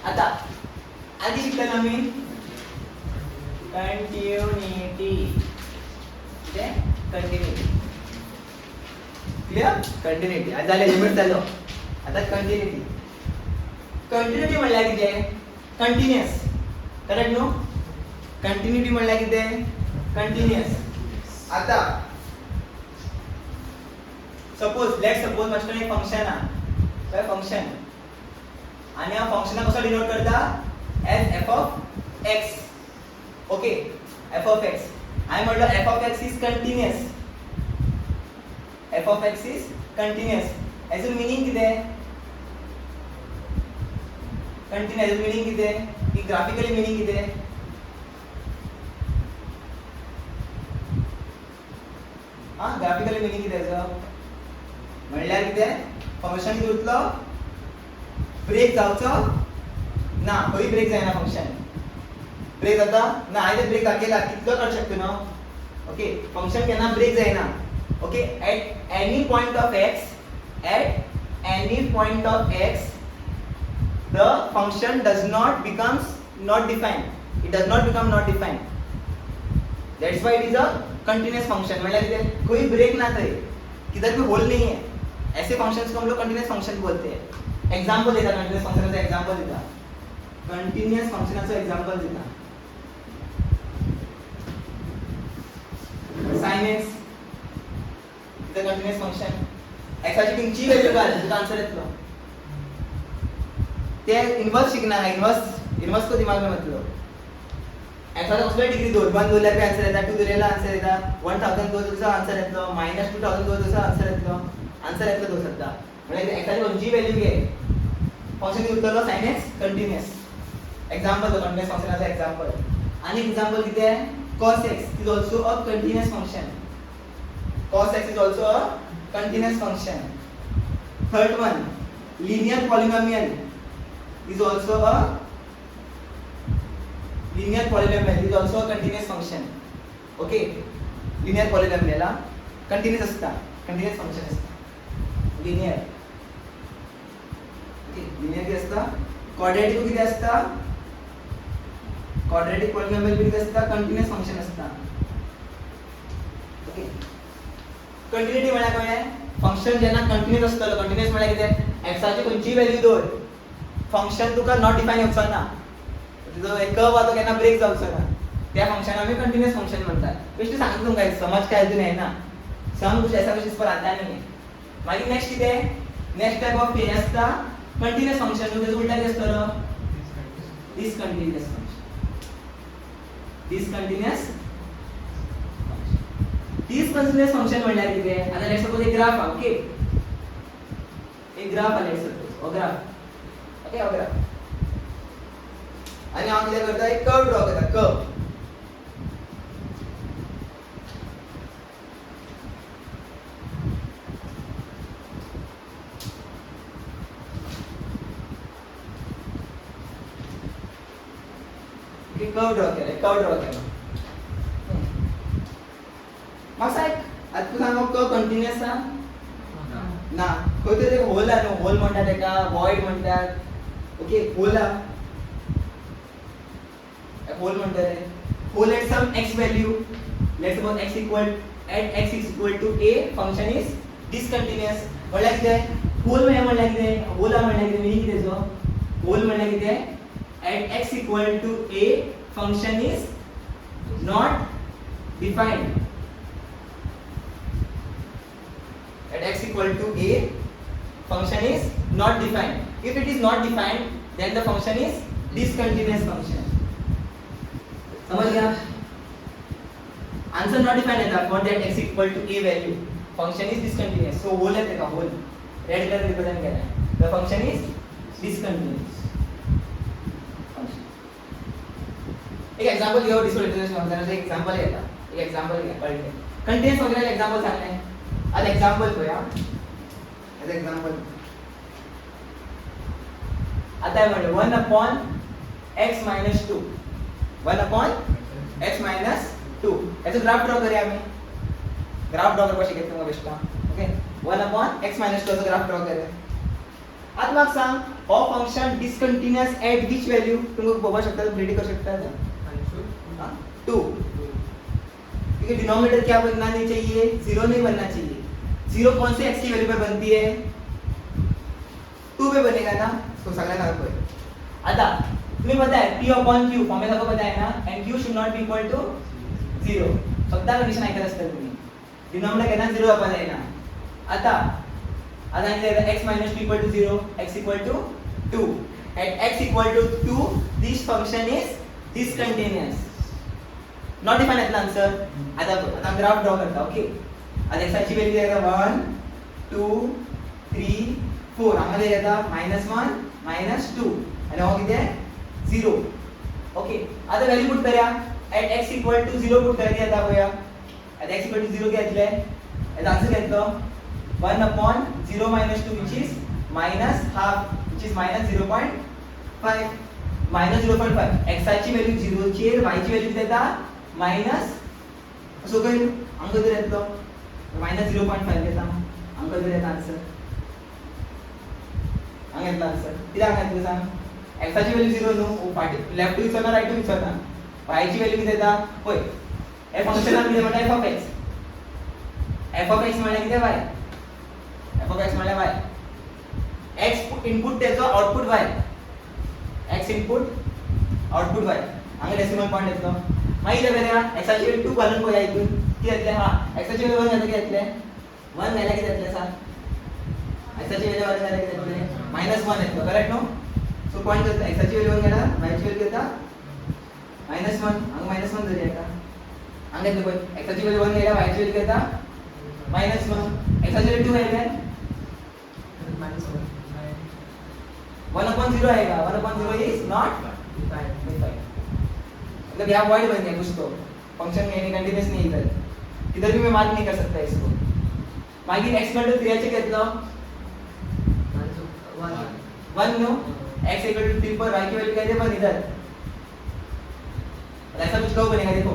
आता आधी शिकलो आम्ही कंटिन्युटी म्हणजे कंटिन्युटी क्लियर कंटिन्युटी आज झाले लिमिट झालो आता कंटिन्युटी कंटिन्युटी म्हणल्यार कितें कंटिन्युअस करेक्ट न्हू कंटिन्युटी म्हणल्यार कितें कंटिन्युअस आता सपोज लेट सपोज माझ्याकडे एक फंक्शन आहे काय फंक्शन आणि हा फंक्शन कसं डिनोट करता as f of x okay f of x आय म्हटलं f of x is continuous f of x is continuous याचं मीनिंग कितें कंटिन्युअस याचं मीनिंग कितें की ग्राफिकली मीनिंग कितें हां ग्राफिकली मीनिंग कितें याचं म्हणल्यार कितें फंक्शन कितलो ब्रेक जावचो ना खंय ब्रेक जायना फंक्शन ब्रेक जाता ना हांवें ब्रेक दाखयला कितलो काडूं शकता न्हू ओके फंक्शन केन्ना ब्रेक जायना okay at any point of x the function does not becomes not defined it does not become not defined that's why it is a continuous function म्हणल्यार कितें कोई ब्रेक ना थंय किधर भी होल नहीं है ऐसे फंक्शंस को हम लोग कंटिन्यूअस फंक्शन बोलते हैं एग्जांपल देता कंटिन्यूअस फंक्शन का एग्जांपल देता कंटिन्यूअस फंक्शनचं एग्जांपल देता sin x इथं कंटिन्यूअस फंक्शन x ची किंची व्हॅल्यू काय तुझा आन्सर येतो ते इन्वर्स शिकना है इन्वर्स को दिमाग में मत लो x चा कसला डिग्री 2 1 2 ला भी आन्सर येता 2 दिलेला आन्सर येता 1000 2 तुझा आन्सर येतो -2000 2 तुझा आन्सर येतो आन्सर येतो तो सध्या म्हणजे x ची कोणची व्हॅल्यू घे फंक्शन उतरलो sin x कंटिन्यूअस एग्जांपल दो कंटिन्यूअस फंक्शनचा एग्जांपल आणि एग्जांपल किती आहे cos x is also a continuous function cos x is also a continuous function third one linear polynomial is also a continuous function okay linear polynomial ला continuous असता continuous function असता linear okay linear किती असता quadratic किती असता quadratic polynomial किती असता continuous function असता ओके कंटिन्युटी म्हणजे काय फंक्शन जेना कंटिन्यूअस असतं कंटिन्यूअस म्हणजे किती x ची कोणची व्हॅल्यू दोर फंक्शन तुका नॉट डिफाइन होवचो ना तुझो एक कर्व आतो केन्ना ब्रेक जावचो ना त्या फंक्शन आम्ही कंटिन्यूअस फंक्शन म्हणतात बेस्ट सांगतो तुमका समज काय अजून आहे ना सम कुछ ऐसा कुछ इस पर आता नहीं है मागीर नेक्स्ट किती नेक्स्ट टाइप ऑफ हे असता कंटिन्यूअस फंक्शन तुझे उलटा किती असतं डिसकंटिन्यूअस फंक्शन डिसकंटिन्यूअस फंक्शन म्हणल्यार कितें आता लेट्स सपोज एक ग्राफ आहे ओके एक ग्राफ आहे लेट्स सपोज ओ ग्राफ ओके ओ ग्राफ आणि हांव कितें करता एक कर्व ड्रॉ करता कर्व कर्व ड्रॉ केला मागचा एक आता तू सांग कर्व कंटिन्यूअस हा ना खंय तरी होल आहे होल म्हणतात एका वॉइड म्हणतात ओके होल हा होल म्हणतात hole at some x value let's suppose x equal at x is equal to a function is discontinuous म्हणल्यार कितें होल म्हणल्यार कितें होल म्हणल्यार कितें मीनिंग कितें जो होल म्हणल्यार कितें at x equal to a function is not defined at x equal to a function is not defined if it is not defined then the function is discontinuous function समझ गया answer not defined है for that x equal to a value function is discontinuous so whole है देखा whole red color represent कर रहा है the function is discontinuous एक example घेऊ descriptive फंक्शनचं एक एग्जांपल घेता एक एग्जांपल घ्या कळते कंटिन्यूअस फंक्शनचं एग्जांपल सांगले आज एग्जांपल घेऊया एज एग्जांपल आता म्हणजे 1 upon x minus 2 1 upon x minus 2 याचं ग्राफ ड्रॉ करूया आम्ही ग्राफ ड्रॉ करपाक शिकयता तुमका बेश्टा ओके 1 upon x minus 2 चा ग्राफ ड्रॉ करूया आता म्हाका सांग of function discontinuous eight which value तुमको बता सकता है, प्रेडिक्ट कर सकता है 2। क्योंकि डिनोमिनेटर क्या बनना नहीं चाहिए, 0 नहीं बनना चाहिए। 0 कौन से x की वैल्यू पे बनती है, 2 पे बनेगा ना, तो सगळ्यांना दाखवूया। आता तुम्ही पता है p upon q फॉर्म्युला को पता है ना, and q should not be equal to 0 फक्त कंडिशन ऐकत असतात तुम्ही, डिनोमिनेटर घेताना 0 वापरायला ना। आता सांगितलं x minus 2 equal to 0, x equal to 2, at x equal to 2 this function is discontinuous, not defined at answer। आता ग्राफ ड्रॉ करता, ओके। आता x ची व्हॅल्यू आहे 1 2 3 4, आम्हाला येता -1 -2 आणि हो किती आहे 0, ओके। आता व्हॅल्यू पुट करूया, at x equal to 0 put करूया, आता बघूया at x equal to 0 काय घेतलंय, याचा आन्सर काय येतो 1 upon 0 minus 2 which is minus half, which is minus 0.5, minus 0.5। x ची व्हॅल्यू 0 ची आहे, y ची व्हॅल्यू देता माइनस, असो काही अंक जर येतो माइनस 0.5 घेता, अंक जर येता आन्सर अंगेतला आन्सर किती अंगेतलं सांग। x ची व्हॅल्यू 0 नो पाठी लेफ्ट टू विचारना राइट टू विचारना, y ची व्हॅल्यू किती देता होय, हे फंक्शन आपले म्हणा f of x, f of x म्हणजे किती y, f of x म्हणजे y, x इनपुट त्याचं output y, x input output y, अंगे डेसिमल पॉइंट येतो माहिती आहे का। x ची व्हॅल्यू 2 घालून बघा इथून किती येते, हा x ची व्हॅल्यू 1 घातली किती येते 1 घाला किती येते सांग, x ची व्हॅल्यू 1 घाला किती येते -1 येतो, करेक्ट नो। सो पॉइंट करता x ची व्हॅल्यू 1 घाला, y ची व्हॅल्यू घेता -1, अंग -1 जरी आहे का अंगे देखो x ची व्हॅल्यू 1 घाला, y ची व्हॅल्यू घेता -1, x ची व्हॅल्यू 2 आहे 1/0 आएगा, 1/0 इज नॉट डिफाइंड, मतलब यहाँ वॉइड बन गया कुछ, तो फंक्शन में कंटीन्यूअस नहीं इधर इधर भी मैं मार्क नहीं कर सकता इसको। मागी x इक्वल टू 3 चे कितना 1 नो, x इक्वल टू 3 पर y की वैल्यू क्या है 1 इधर, ऐसा कुछ कब बनेगा देखो,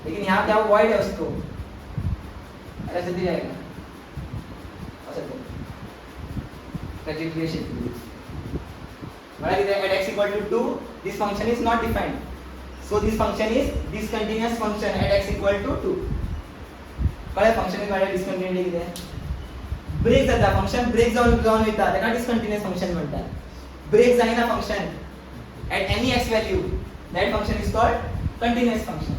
लेकिन यहाँ क्या वॉइड है उसको ऐसा जल्दी जाएगा, ऐसा तो कंटीन्यूएशन बड़ा कितना at x equal to 2 this function is not defined, so this function is discontinuous function at x equal to 2। काय फंक्शन काय डिस्कंटिन्युटी किती आहे, ब्रेक जाता फंक्शन, ब्रेक जाऊन येता त्याला डिस्कंटिन्युअस फंक्शन म्हणतात। ब्रेक जाईना function at any x value that function is called continuous function।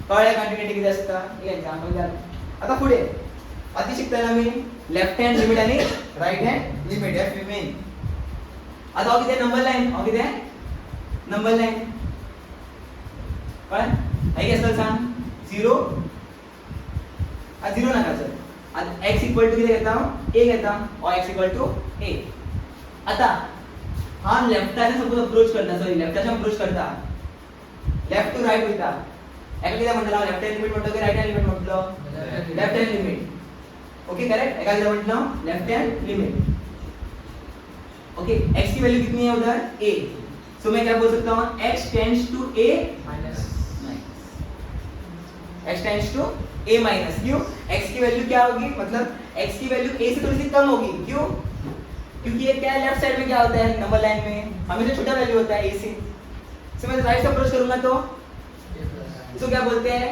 कळलं कंटिन्युटी किती असतं, हे एक्झाम्पल द्या। आता पुढे आधी शिकताना मी लेफ्ट हँड लिमिट आणि right hand limit F main. आता हो किती नंबर लाइन, हो किती नंबर लाइन पण आहे की असं सांग 0 आ 0 नका सर, आता x इक्वल टू किती घेता a घेता और x इक्वल टू a। आता हा लेफ्टला सपोज अप्रोच करता, सॉरी लेफ्टला अप्रोच करता, लेफ्ट टू राइट होता, एका किती म्हटलं लेफ्ट हँड लिमिट म्हटलं की राइट हँड लिमिट म्हटलं, left hand limit, okay correct, एका किती म्हटलं left hand limit, okay. x की वैल्यू कितनी है उधर a, सो मैं क्या बोल सकता हूँ x tends to a minus, x tends to a minus, क्यों x की वैल्यू क्या होगी, मतलब x की वैल्यू a से थोड़ी सी कम होगी, क्यों, क्योंकि ये क्या है लेफ्ट साइड में क्या होता है नंबर लाइन में हमेशा छोटा वैल्यू होता है a से, सो मैं राइट से अप्रोच करूंगा तो इसको क्या बोलते हैं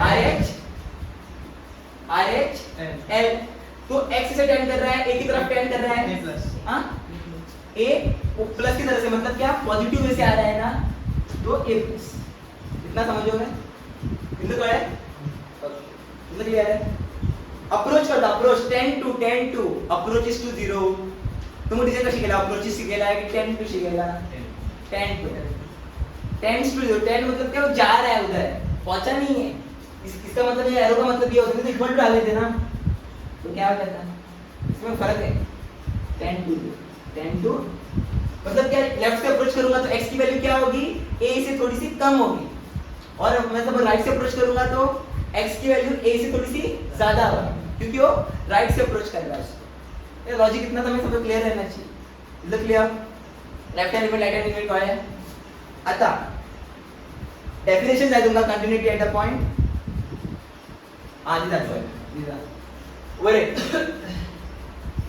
RH L, तो x से टेंड कर रहा है a की तरफ टेंड कर रहा है, हाँ a प्लस की तरफ से, मतलब क्या पॉजिटिव वे से आ रहा है ना, तो a प्लस, इतना समझोगे इतना क्या है, इतना क्लियर है। अप्रोच करता, approach 10 to approach is to 0, तुम डिझाइन कशी केला, अप्रोच इज शिकेला की 10 to शिकेला 10 to 10 मतलब क्या वो जा रहा है उधर, पहुंचा नहीं है, इसका मतलब ये एरो का मतलब ये होता है, तो इक्वल टू डाले थे ना, तो क्या हो जाता है, इसमें फर्क है 10 to मतलब क्या लेफ्ट से अप्रोच करूंगा तो x की वैल्यू क्या होगी a से थोड़ी सी कम होगी, और मैं जब राइट से अप्रोच करूंगा तो x की वैल्यू a से थोड़ी सी ज्यादा होगी, क्योंकि वो राइट से अप्रोच कर रहा है उसको। ये लॉजिक इतना तो हमें सब क्लियर रहना चाहिए, is clear. Left hand limit right hand limit काय आहे, आता डेफिनेशन काय दूंगा continuity at the point, this were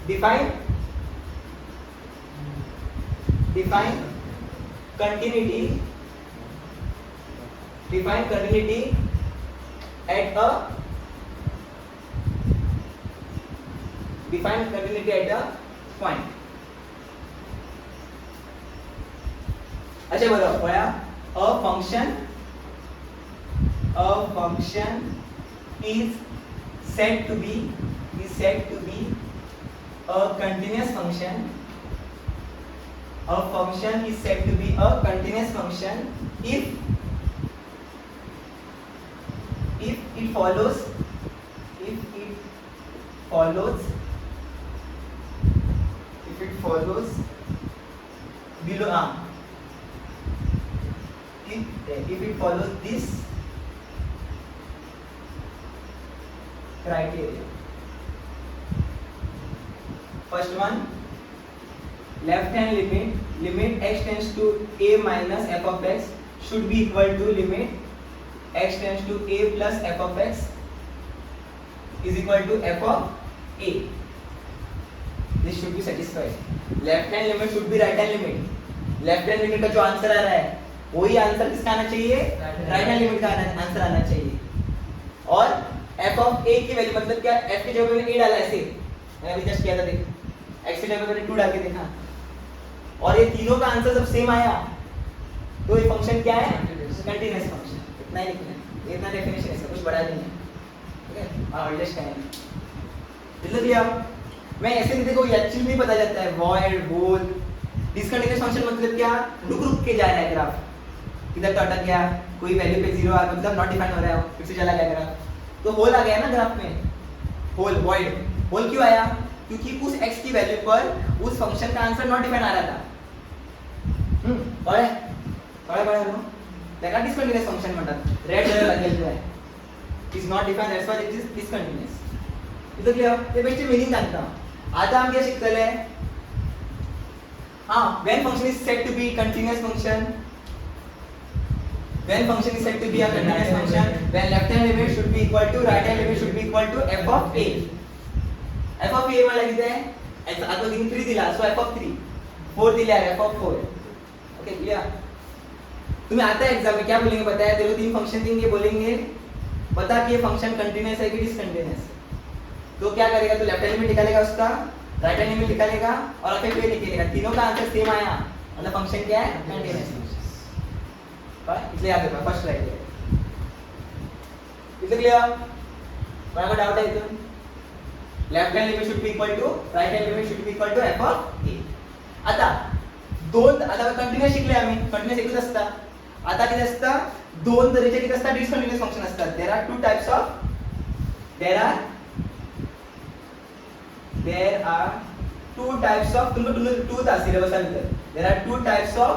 define define continuity at a point. अच्छा बोलो पढ़ा a function is said to be a continuous function. A function is said to be a continuous function if it follows below if it follows this criteria. First one, left hand limit x tends to a minus f of x should be equal to limit x tends to a plus f of x is equal to f of a. This should be satisfied. Left hand limit should be right hand limit. Left hand limit का जो answer आ रहा है वही answer किसका आना चाहिए, right hand limit का answer आना चाहिए. और f ऑफ a की वैल्यू मतलब क्या, f की जगह मैंने a डाला ऐसे, मैंने अभी जस्ट किया था देख, x की जगह मैंने 2 डाल के देखा और ये तीनों का आंसर जब सेम आया तो ये फंक्शन क्या है, कंटीन्यूअस फंक्शन. इतना ही लिखना है, इतना डेफिनेशन है, इसका कुछ बड़ा नहीं है. ठीक है, और जस्ट करेंगे मतलब ये मैं ऐसे नहीं, देखो ये एक्चुअली नहीं पता जाता है. वॉइड बोल डिसकंटीन्यूअस फंक्शन मतलब क्या, रुक के जा रहा है ग्राफ, इधर तो अटक गया, कोई वैल्यू पे 0 आ गया मतलब नॉट डिफाइन हो रहा है, फिर से चला गया ग्राफ, तो होल आ गया ना ग्राफ में, होल वॉइड. होल क्यों आया, क्योंकि उस x की वैल्यू पर उस फंक्शन का आंसर नॉट डिफाइन आ रहा था. बड़ा नो देखा डिसकंटीन्यूअस फंक्शन म्हणतात, रेड कलर लागेल आहे, is not define, that's why it is discontinuous. इथं क्लियर, ते बेस्ट मीनिंग सांगता. आता आम्ही काय शिकतले, when function is said to be continuous function, when function is said to be a continuous function, when left hand limit should be equal to right hand limit should be equal to f of a. f of a मला किती आहे, आता तो 3 दिला, so f of 3 4 दिले आहे, f of 4. Okay clear. तुम्हें आता है एग्जाम में क्या बोलेंगे पता है, देखो 3 फंक्शन देंगे, बोलेंगे बता कि ये फंक्शन कंटीन्यूअस है कि डिसकंटीन्यूअस. तो क्या करेगा, तो लेफ्ट हैंड लिमिट निकालेगा उसका, राइट हैंड लिमिट निकालेगा और फिर ये निकालेगा, तीनों का आंसर सेम आया मतलब फंक्शन क्या है, कंटीन्यूअस. इसलिए याद रखना फर्स्ट राइट है. इतना क्लियर, कोणाला डाउट आहे इथून. Left hand limit should be equal to right hand limit should be equal to f of a. आता कंटीन्यूअस शिकले आम्ही, कंटीन्यूअस एकच असता. आता किती असता, दोन तऱ्हेचे किती असतात, डिसकंटीन्यूअस फंक्शन असतात. There are two types of तुमको टू था सिलेबस अंदर. There are two types of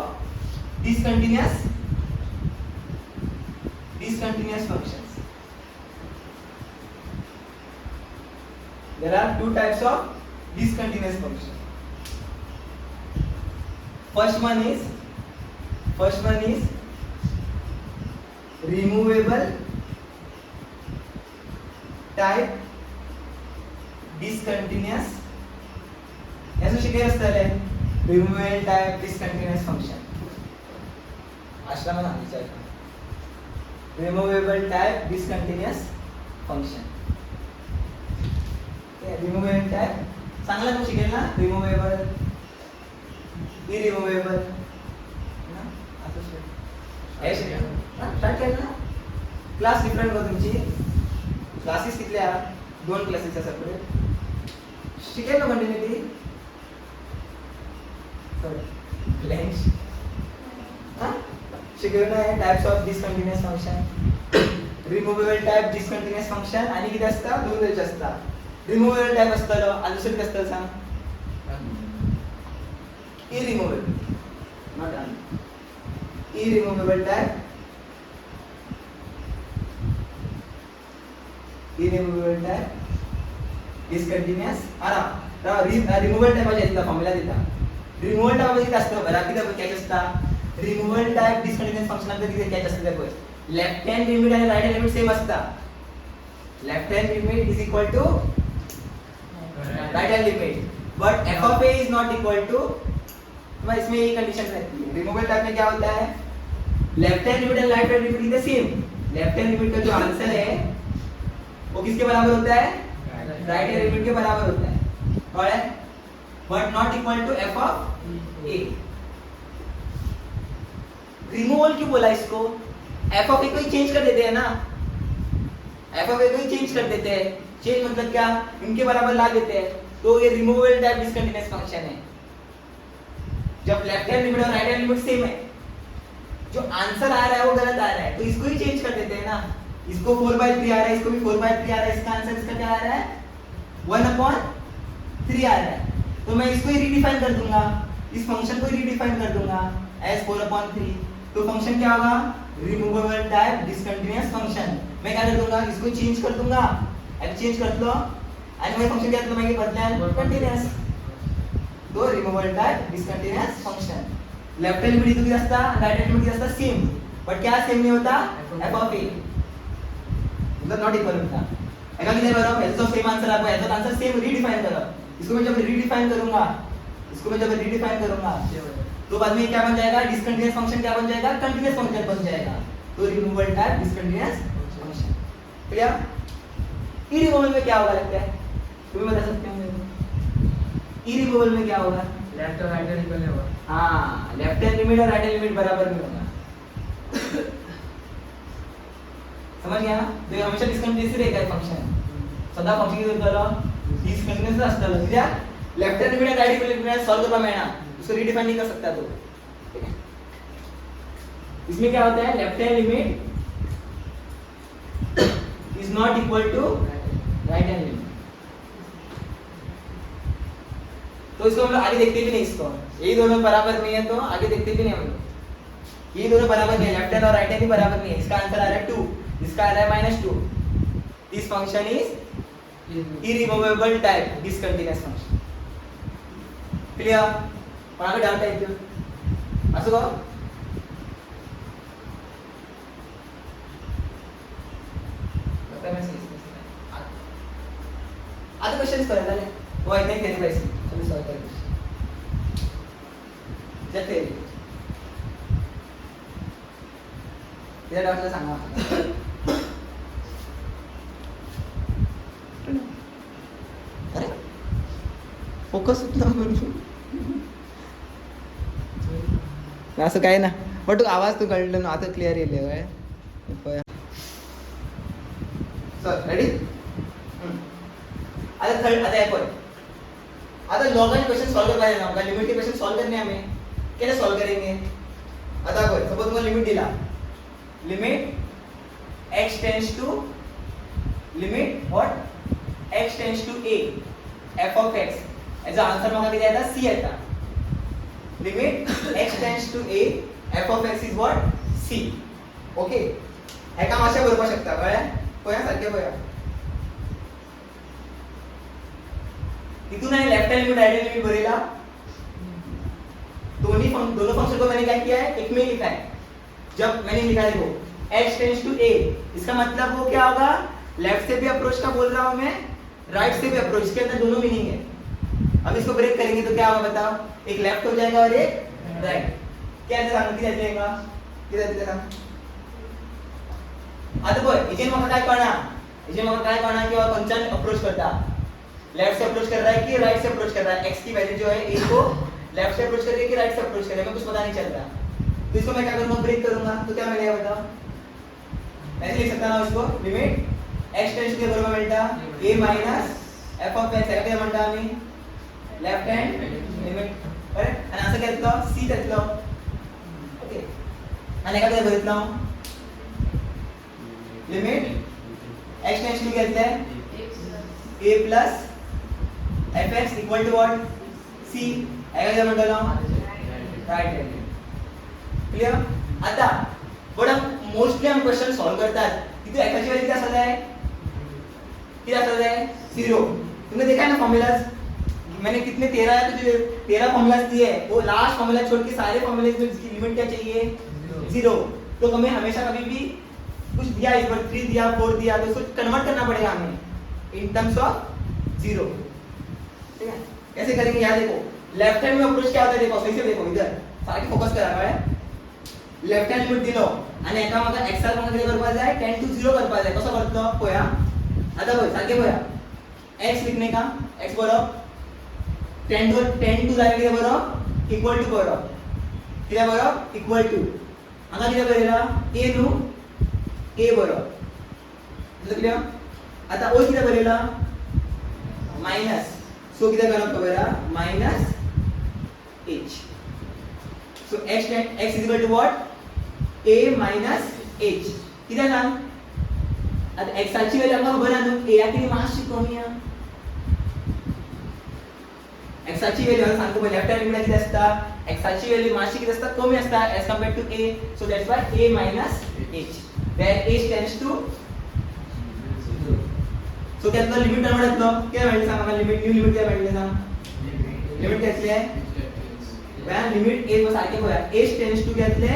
discontinuous functions. There are two types of discontinuous functions. First one is removable type discontinuous. ऐसे शिकेल असतले removable type discontinuous function. आश्रम सांगितलं, removable type discontinuous function. Removable type चांगला तू शिकेल ना, removable, इरिमूवेबल ना, असं शिकेल. हे शिकेल ना, स्टार्ट केलं ना. क्लास डिफरंट हो तुमची, क्लासेस कितल्या, 2 क्लासेस आहेत सेपरेट. शिकेल ना कंटिन्यूटी. लेंथ हां शिकेल ना, types of discontinuous function. Removable type discontinuous function आणि किती असतं, 2 वेळेचे असतात. रिमूवेबल टाइप असतं आणि दुसरं कसं असतं सांग, irremovable, not an irremovable type. Irremovable type discontinuous. Removable type म्हणजे इथला फॉर्म्युला दिला. रिमूवेबल टाइप म्हणजे काय असतं, बरं किती कॅच असतं. रिमूवेबल टाइप डिसकंटिन्यूअस फंक्शन मध्ये किती कॅच असतं, त्यावर लेफ्ट हँड लिमिट आणि राइट हँड लिमिट सेम असतात. Left hand limit is equal to right hand limit, but f of a is not equal to तो इसमें ये कंडीशन रहती है। रिमूवेबल टाइप में क्या होता है, left hand limit end right hand limit is the same. Left hand limit का जो आंसर है वो किसके बराबर होता है, राइट हैंड लिमिट के बराबर होता है, और but not equal to f of a. Removal क्यों बोला इसको, एफ ऑफ ए को ही चेंज कर देते हैं ना, एफ ऑफ ए को ही चेंज कर देते हैं। चेंज मतलब क्या, इनके बराबर ला देते हैं, तो ये रिमूवेबल टाइप डिस्कंटीन्यूअस फंक्शन है। जब लेफ्ट हैंड लिमिट और राइट हैंड लिमिट सेम है, जो आंसर आ रहा है वो गलत आ रहा है, तो इसको ही चेंज कर देते हैं ना। इसको 4/3 आ रहा है, इसको भी 4/3 आ रहा है, इसका आंसर इसका क्या आ रहा है 1/3 आ रहा है, तो मैं इसको ही रीडिफाइन कर दूंगा, इस फंक्शन को ही रीडिफाइन कर दूंगा एज 4/3। तो फंक्शन क्या होगा, रिमूवेबल टाइप डिस्कंटीन्यूअस फंक्शन। मैं क्या कर दूंगा, इसको चेंज कर दूंगा, अब चेंज कर लो आणि मैं फंक्शन क्या तुम्हें बदलाल कंटीन्यूअस, तो removable type discontinuous function. Left hand limit किती असता, राइट हैंड लिमिट किती असता, सेम, बट क्या सेम नहीं होता, एफ ऑफ ए मतलब नॉट इक्वल होता। एका किती बरोबर याचा सेम आंसर आपको, याचा आंसर सेम रीडिफाइन करो, इसको मैं जब रीडिफाइन करूंगा, इसको मैं जब रीडिफाइन करूंगा तो बाद में क्या बन जाएगा, डिस्कंटीन्यूअस फंक्शन क्या बन जाएगा, कंटीन्यूअस फंक्शन बन जाएगा। तो removable type discontinuous function. Clear. Irremovable में क्या होगा लगता है, तुम्हें बता सकते हो मेरे को, इरिमूवेबल में क्या होगा, लेफ्ट और राइट हैंड इक्वल नहीं होगा। हाँ, लेफ्ट हैंड लिमिट और राइट हैंड लिमिट बराबर नहीं होगा। समझ गया ना, तो ये हमेशा डिस्कंटीन्यूअस रहेगा फंक्शन, सदा फंक्शन की जरूरत डिस्कंटीन्यूअस असतं, ठीक आहे। लेफ्ट हैंड लिमिट आणि राइट हैंड लिमिट सॉल्व करना मैं ना, उसको रीडिफाइन नहीं कर सकता तो, ठीक है। इसमें क्या होता है, left hand limit is not equal to right hand limit, तो इसको हम लोग आगे देखते भी नहीं, इसको यही दोनों बराबर नहीं है तो आगे देखते भी नहीं हम लोग, ये दोनों बराबर नहीं है, लेफ्ट हैंड और राइट हैंड भी बराबर नहीं है। इसका आंसर आ रहा है 2, इसका आ रहा है -2। This function is irremovable type discontinuous function. Clear. कोणाकडे डाउट आहे इथे, असं का आता क्वेश्चन करा झाले, वो इतने ही केले पाहिजे, चलो सॉल्व करू जते या डाउटला सांगा। अरे फोकस ना करू, असं काय ना, पण तू आवाज तू कळलं ना, आता क्लिअर येईल काय। सर रेडी, आता थर्ड आता ऐकून आता लॉगन क्वेश्चन सॉल्व करायला ना, आपका लिमिट के क्वेश्चन सॉल्व करने हमें कैसे सॉल्व करेंगे। आता कोई सपोज तुम्हाला लिमिट दिला, limit x tends to limit what x tends to a f of x, याचा आंसर मला किती येता, c येता। Limit x tends to a f of x is what c, okay. हे काम अशा करू शकता, कळ्या कोया सारखे कोया, इतना है left hand limit right hand limit भरेगा, दोनों फंक्शन को मैंने क्या किया है, एक में लिखा है। जब मैंने लिखा है वो x टेंड्स टू a, इसका मतलब वो क्या होगा, लेफ्ट से भी अप्रोच का बोल रहा हूं मैं, राइट से भी अप्रोच, इसके अंदर दोनों मीनिंग है। अब इसको ब्रेक करेंगे तो क्या होगा बताओ, एक लेफ्ट हो जाएगा और एक राइट। क्या सांगते जाएगा, किती जाते आता बोल, इथे मग काय करना कि और फंक्शन अप्रोच करता, लेफ्ट से अप्रोच कर रहा है कि राइट से अप्रोच कर रहा है, x की वैल्यू जो है a को लेफ्ट से अप्रोच कर रही है कि राइट से अप्रोच कर रही है, मैं कुछ पता नहीं चल रहा। तो इसको मैं क्या करूंगा, ब्रेक करूंगा, तो क्या मिलेगा बताओ, ऐसे लिख सकता ना इसको, लिमिट x टेंड्स टू बरोबर मिळता a minus f of x, काय म्हणता आम्ही लेफ्ट हँड लिमिट, करेक्ट। आणि असं काय घेतलं, c घेतलं, ओके। आणि काय बघितलं, लिमिट x टेंड्स टू घेतलंय a plus fx equal to what c, ऐका काय म्हणतो राइट हैंड। क्लियर। आता बड़ा मोस्टली हम क्वेश्चन सॉल्व करतात, तिथे एकाची व्हॅल्यू किती असणार आहे, किती असणार आहे 0। तुमने देखा है ना फॉर्मूलाज, मैंने कितने 13 फॉर्मूलाज दिए, वो लास्ट फॉर्मूला छोड़ के सारे फॉर्मूले में इसकी लिमिट क्या चाहिए 0। तो हमें हमेशा कभी भी कुछ दिया, इस बार 3 दिया 4 दिया, तो उसको कन्वर्ट करना पड़ेगा हमें इन टर्म्स ऑफ 0, ठीक है। कैसे करेंगे, यहाँ देखो लेफ्ट हैंड में अप्रोच क्या होता है, देखो सही से देखो, इधर सारखी फोकस करा कळ्ळें. लेफ्ट हँड लिमिट दिलो आनी एका म्हाका एक्साक म्हाका कितें करपा जाय 10 to 0 करपा जाय. कसो करतलो पळया. आतां पळय सारकें पळया. x लिखणे का x बरो 10 to जाल्यार कितें बरो इक्वल टू बरो कितें बरो इक्वल टू. हांगा कितें बरयला a न्हू a बरो कितें. आतां ओ कितें बरयला मायनस. सो कितें करप खबर आहा minus h. So x is equal to what a minus h. कितें सांग आतां x ची व्हॅल्यू आमकां खबर आहा न्हू a कितें मातशी कमी आहा. x ची व्हॅल्यू हांवें सांगता पळय लेफ्ट हँड लिमिट कितें आसता x ची व्हॅल्यू मातशी कितें आसता कमी आसता as compared to a. So that's why a minus h where h tends to 0. So त्यातलो लिमिट काय म्हणतलो कितें मेळटलें सांग म्हाका लिमिट न्यू लिमिट काय मेळटलें सांग. लिमिट घेतलें when limit a सारखे पळया h tends to घेतले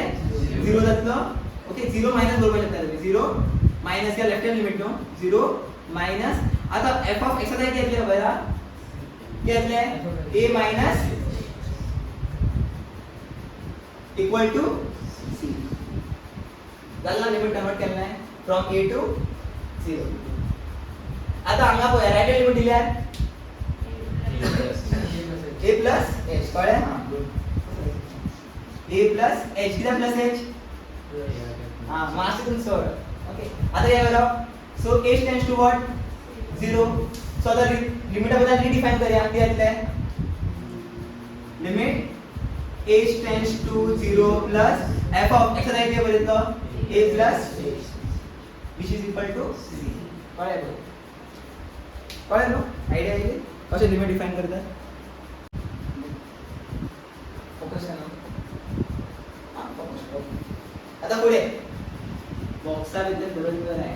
0 जातलो. ओके 0 मायनस बरोबर शकता तुम्ही 0 मायनस या left hand limit no 0 minus. आता f ऑफ x आता घेतले खबर आहा घेतले a minus equal to c. जाल्ला लिमिट कन्वर्ट केलाय फ्रॉम a टू 0. आता हांगा पळया राइट हँड लिमिट दिल्यार a प्लस h कळ्ळें. a प्लस h किती प्लस h हां मास्टर सोड. ओके आता काय करा so h tends to what 0. So आता लिमिट बद्दल रिडिफाइन करूया किती येतले limit h tends to 0 plus f of x आता किती बरयतलो a plus h which is equal to c. कळ्ळें न्हू आयडिया येयली कशें लिमिट डिफाइन करतात. फोकस करा. आता पुढे बॉक्सा बद्दल बरोबर आहे.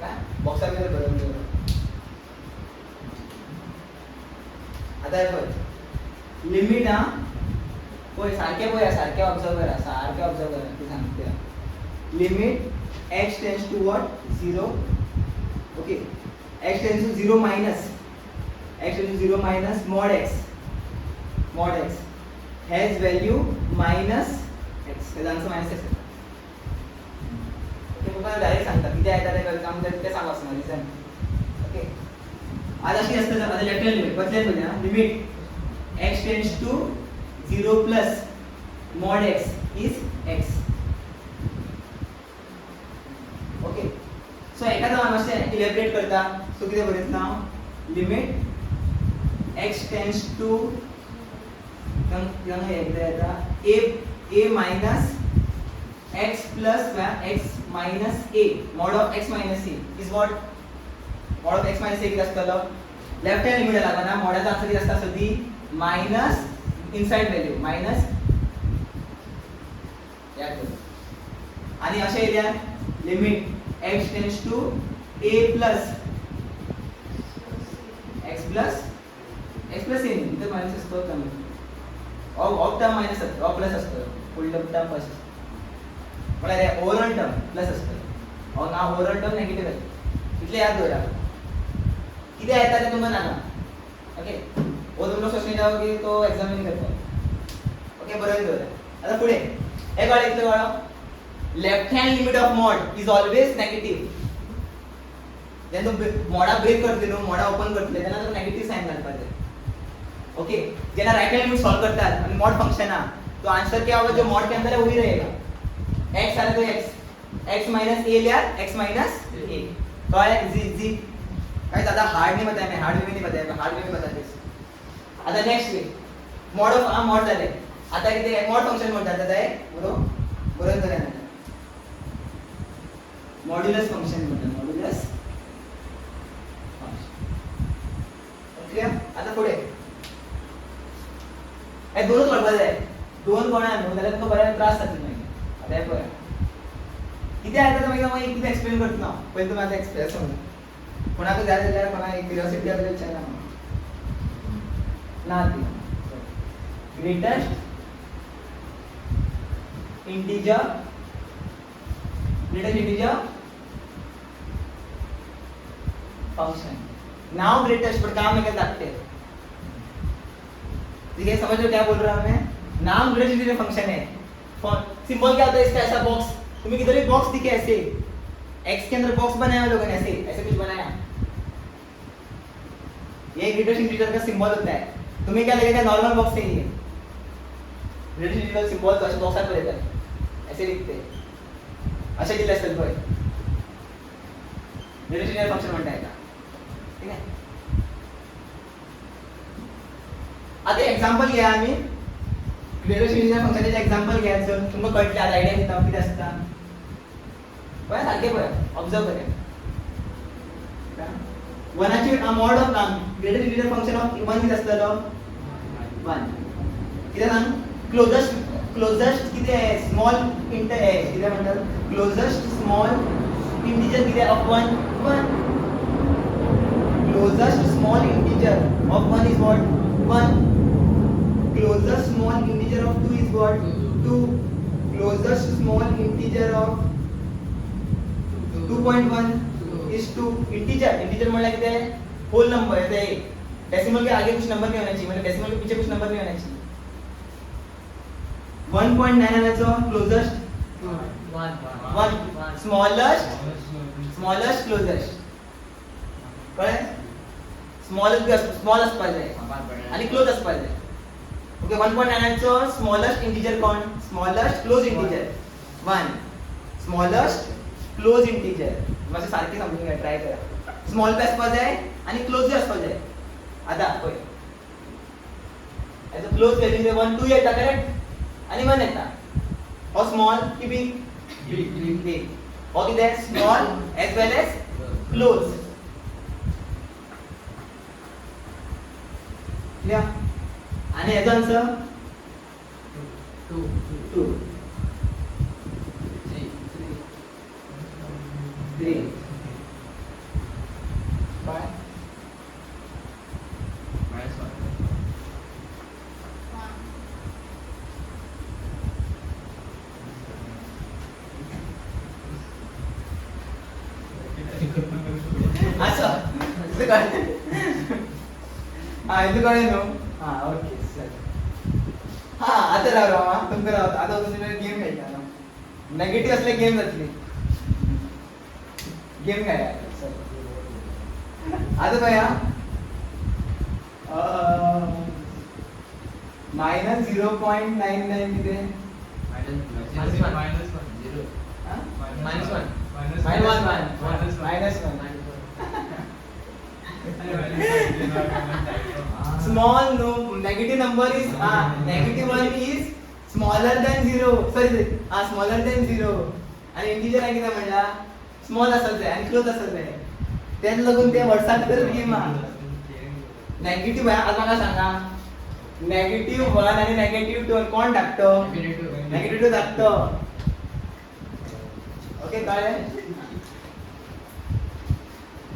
काय बॉक्सा बद्दल बरोबर. आता हे बघ लिमिट हा पळय सारखे पळया सारखे ऑब्झर्व करा ती सांगते. Limit x tends to what 0. Okay x tends to 0 minus x tends to 0 minus mod x has value minus x. त्याचा आन्सर मायनस x. ओके मला डायरेक्ट सांगता किती आहे ते काम करते ते सांगा असं रिझन. ओके आज अशी असते आता लेफ्ट हँड लिमिट बदलेल म्हणजे limit x tends to 0 plus mod x is x. Okay so एखादा माणूस इलॅबोरेट करता सो किती बरयता limit x tends to a minus x plus x minus a mod of x minus a is what mod of x minus a किती असतलो left hand limit लागला ना मोडाचा answer किती असता सदी मायनस इनसाइड व्हॅल्यू मायनस आणि अशा area limit x tends to a plus x plus a इथे मायनस असतो कमी ऑफ टर्म मायनस असतो ऑफ प्लस असतो फुल टर्म प्लस मला रे ओव्हरऑल टर्म प्लस असतो और ना ओव्हरऑल टर्म नेगेटिव्ह आहे इतले याद दवरा किती येता ते तुम्हाला सांगा. ओके ओ तुमलो क्वेश्चन जाव की तो एक्झामिन करतो. ओके बरोबर दवरा. आता पुढे हे कळलं इतलं कळलं left hand limit of mod is always negative. जेन्ना तूं मॉडा ब्रेक करतले न्हू मॉडा ओपन करतले तेन्ना तो नेगेटिव्ह साइन घालपाचें. ओके जेना राइट हैंड लिमिट सॉल्व करता है और मॉड फंक्शन है तो आंसर क्या होगा जो मॉड के अंदर है वही रहेगा. x आने तो x माइनस a लिया x माइनस a तो है इजी गाइस. ज्यादा हार्ड नहीं बताया मैं हार्ड वे में नहीं बताया हार्ड वे में बता दे. आता next way mod of mod झाले. आता किती मॉड फंक्शन म्हणतात आहे बरोबर झालं मॉड्युलस फंक्शन म्हणतात मॉड्युलस फंक्शन. ओके आता पुढे हे दोनच कळपाक जाय दोन कोणा न्हू जाल्यार तुका बऱ्याक त्रास जातले मागीर. आता हे पळय कितें आयता मागीर हांव कितें एक्सप्लेन करतना पयलीं तुमी आतां एक्सप्लेन समज कोणाक जाय जाल्यार कोणाक एक क्युरियोसिटी आसल्यार विचारना ना ती greatest integer function now greatest पर काम नहीं कर सकते। ठीक है, समझ लो क्या बोल रहा हूं मैं। नाम ग्रेटेस्ट इंटीजर फंक्शन है। सिंबल क्या होता है इसका? ऐसा बॉक्स, तुम्हें किधर भी बॉक्स दिखे ऐसे, x के अंदर बॉक्स बनाया लोगों ने, ऐसे ऐसे कुछ बनाया, ये ग्रेटेस्ट इंटीजर का सिंबल होता है। तुम्हें क्या लगेगा? नॉर्मल बॉक्स है ये। ग्रेटेस्ट इंटीजर सिंबल तो ऐसे बॉक्स पर रहता है, ऐसे लिखते हैं, असे दिले असेल बघ, ग्रेटेस्ट इंटीजर फंक्शन म्हणता येतं। ठीक आहे, आता एक्झाम्पल घ्या, आम्ही ग्रेटेस्ट इंटीजर फंक्शनचे एक्झाम्पल घ्यायचं, तुम्हाला कळलं आता आयडिया घेता किती असता बघा, सारखे बघा, ऑब्झर्व करा। वनाची मॉड ऑफ नाम ग्रेटेस्ट इंटीजर फंक्शन ऑफ 1 किती असतं? 1 किती सांग? क्लोजेस्ट किती आहे? स्मॉल इंटर आहे, किती म्हणतात? क्लोजेस्ट स्मॉल इंटीजर किती आहे? Of 1 1. Closest small integer of 1 is what? 1. Closest small integer of 2 is what? 2. Closest small integer of 2.1 is 2. Integer मतलब क्या है? Whole number है, डेसिमल के आगे कुछ नंबर नहीं होना चाहिए, मतलब डेसिमल के पीछे कुछ नंबर नहीं होना चाहिए। 1.9 आना चाहिए क्लोजेस्ट 1 स्मॉलेस्ट क्लोजेस्ट कळलं? स्मॉल असं पाहिजे आणि क्लोज असं पाहिजे। ओके, 1.9 चं स्मॉलेस्ट इंटीजर कोण? Smallest close integer 1. Smallest close integer म्हणजे सारखे समजून घ्या, ट्राय करा। स्मॉल बी असं पाहिजे आणि क्लोज बी असं पाहिजे। आता होय, याचं क्लोज व्हॅल्यू 1 2 येता करेक्ट आणि 1 येता। और स्मॉल की बिग बिग और किती आहे? स्मॉल एज वेल एज क्लोज। क्लियर? आणि याचा आन्सर 2 3 5 अच्छा इसे काय हा इथे काय नो हा ओके सर हा आता राव तुमचं राव आता तुम्ही गेम खेळता ना नेगेटिव्ह असले गेम जातली गेम काय सर आता काय -0.99 किती small no negative number is negative one is smaller than 0 sorry smaller than 0 आणि इंटिजर आहे किती म्हणला स्मॉल असेल आहे आणि क्लोज असेल आहे त्यात लागून ते WhatsApp तर गेम नेगेटिव्ह आहे आता मला सांगा नेगेटिव्ह 1 आणि नेगेटिव्ह 2 कोण टाकतो नेगेटिव्ह 2 टाकतो ओके कळलं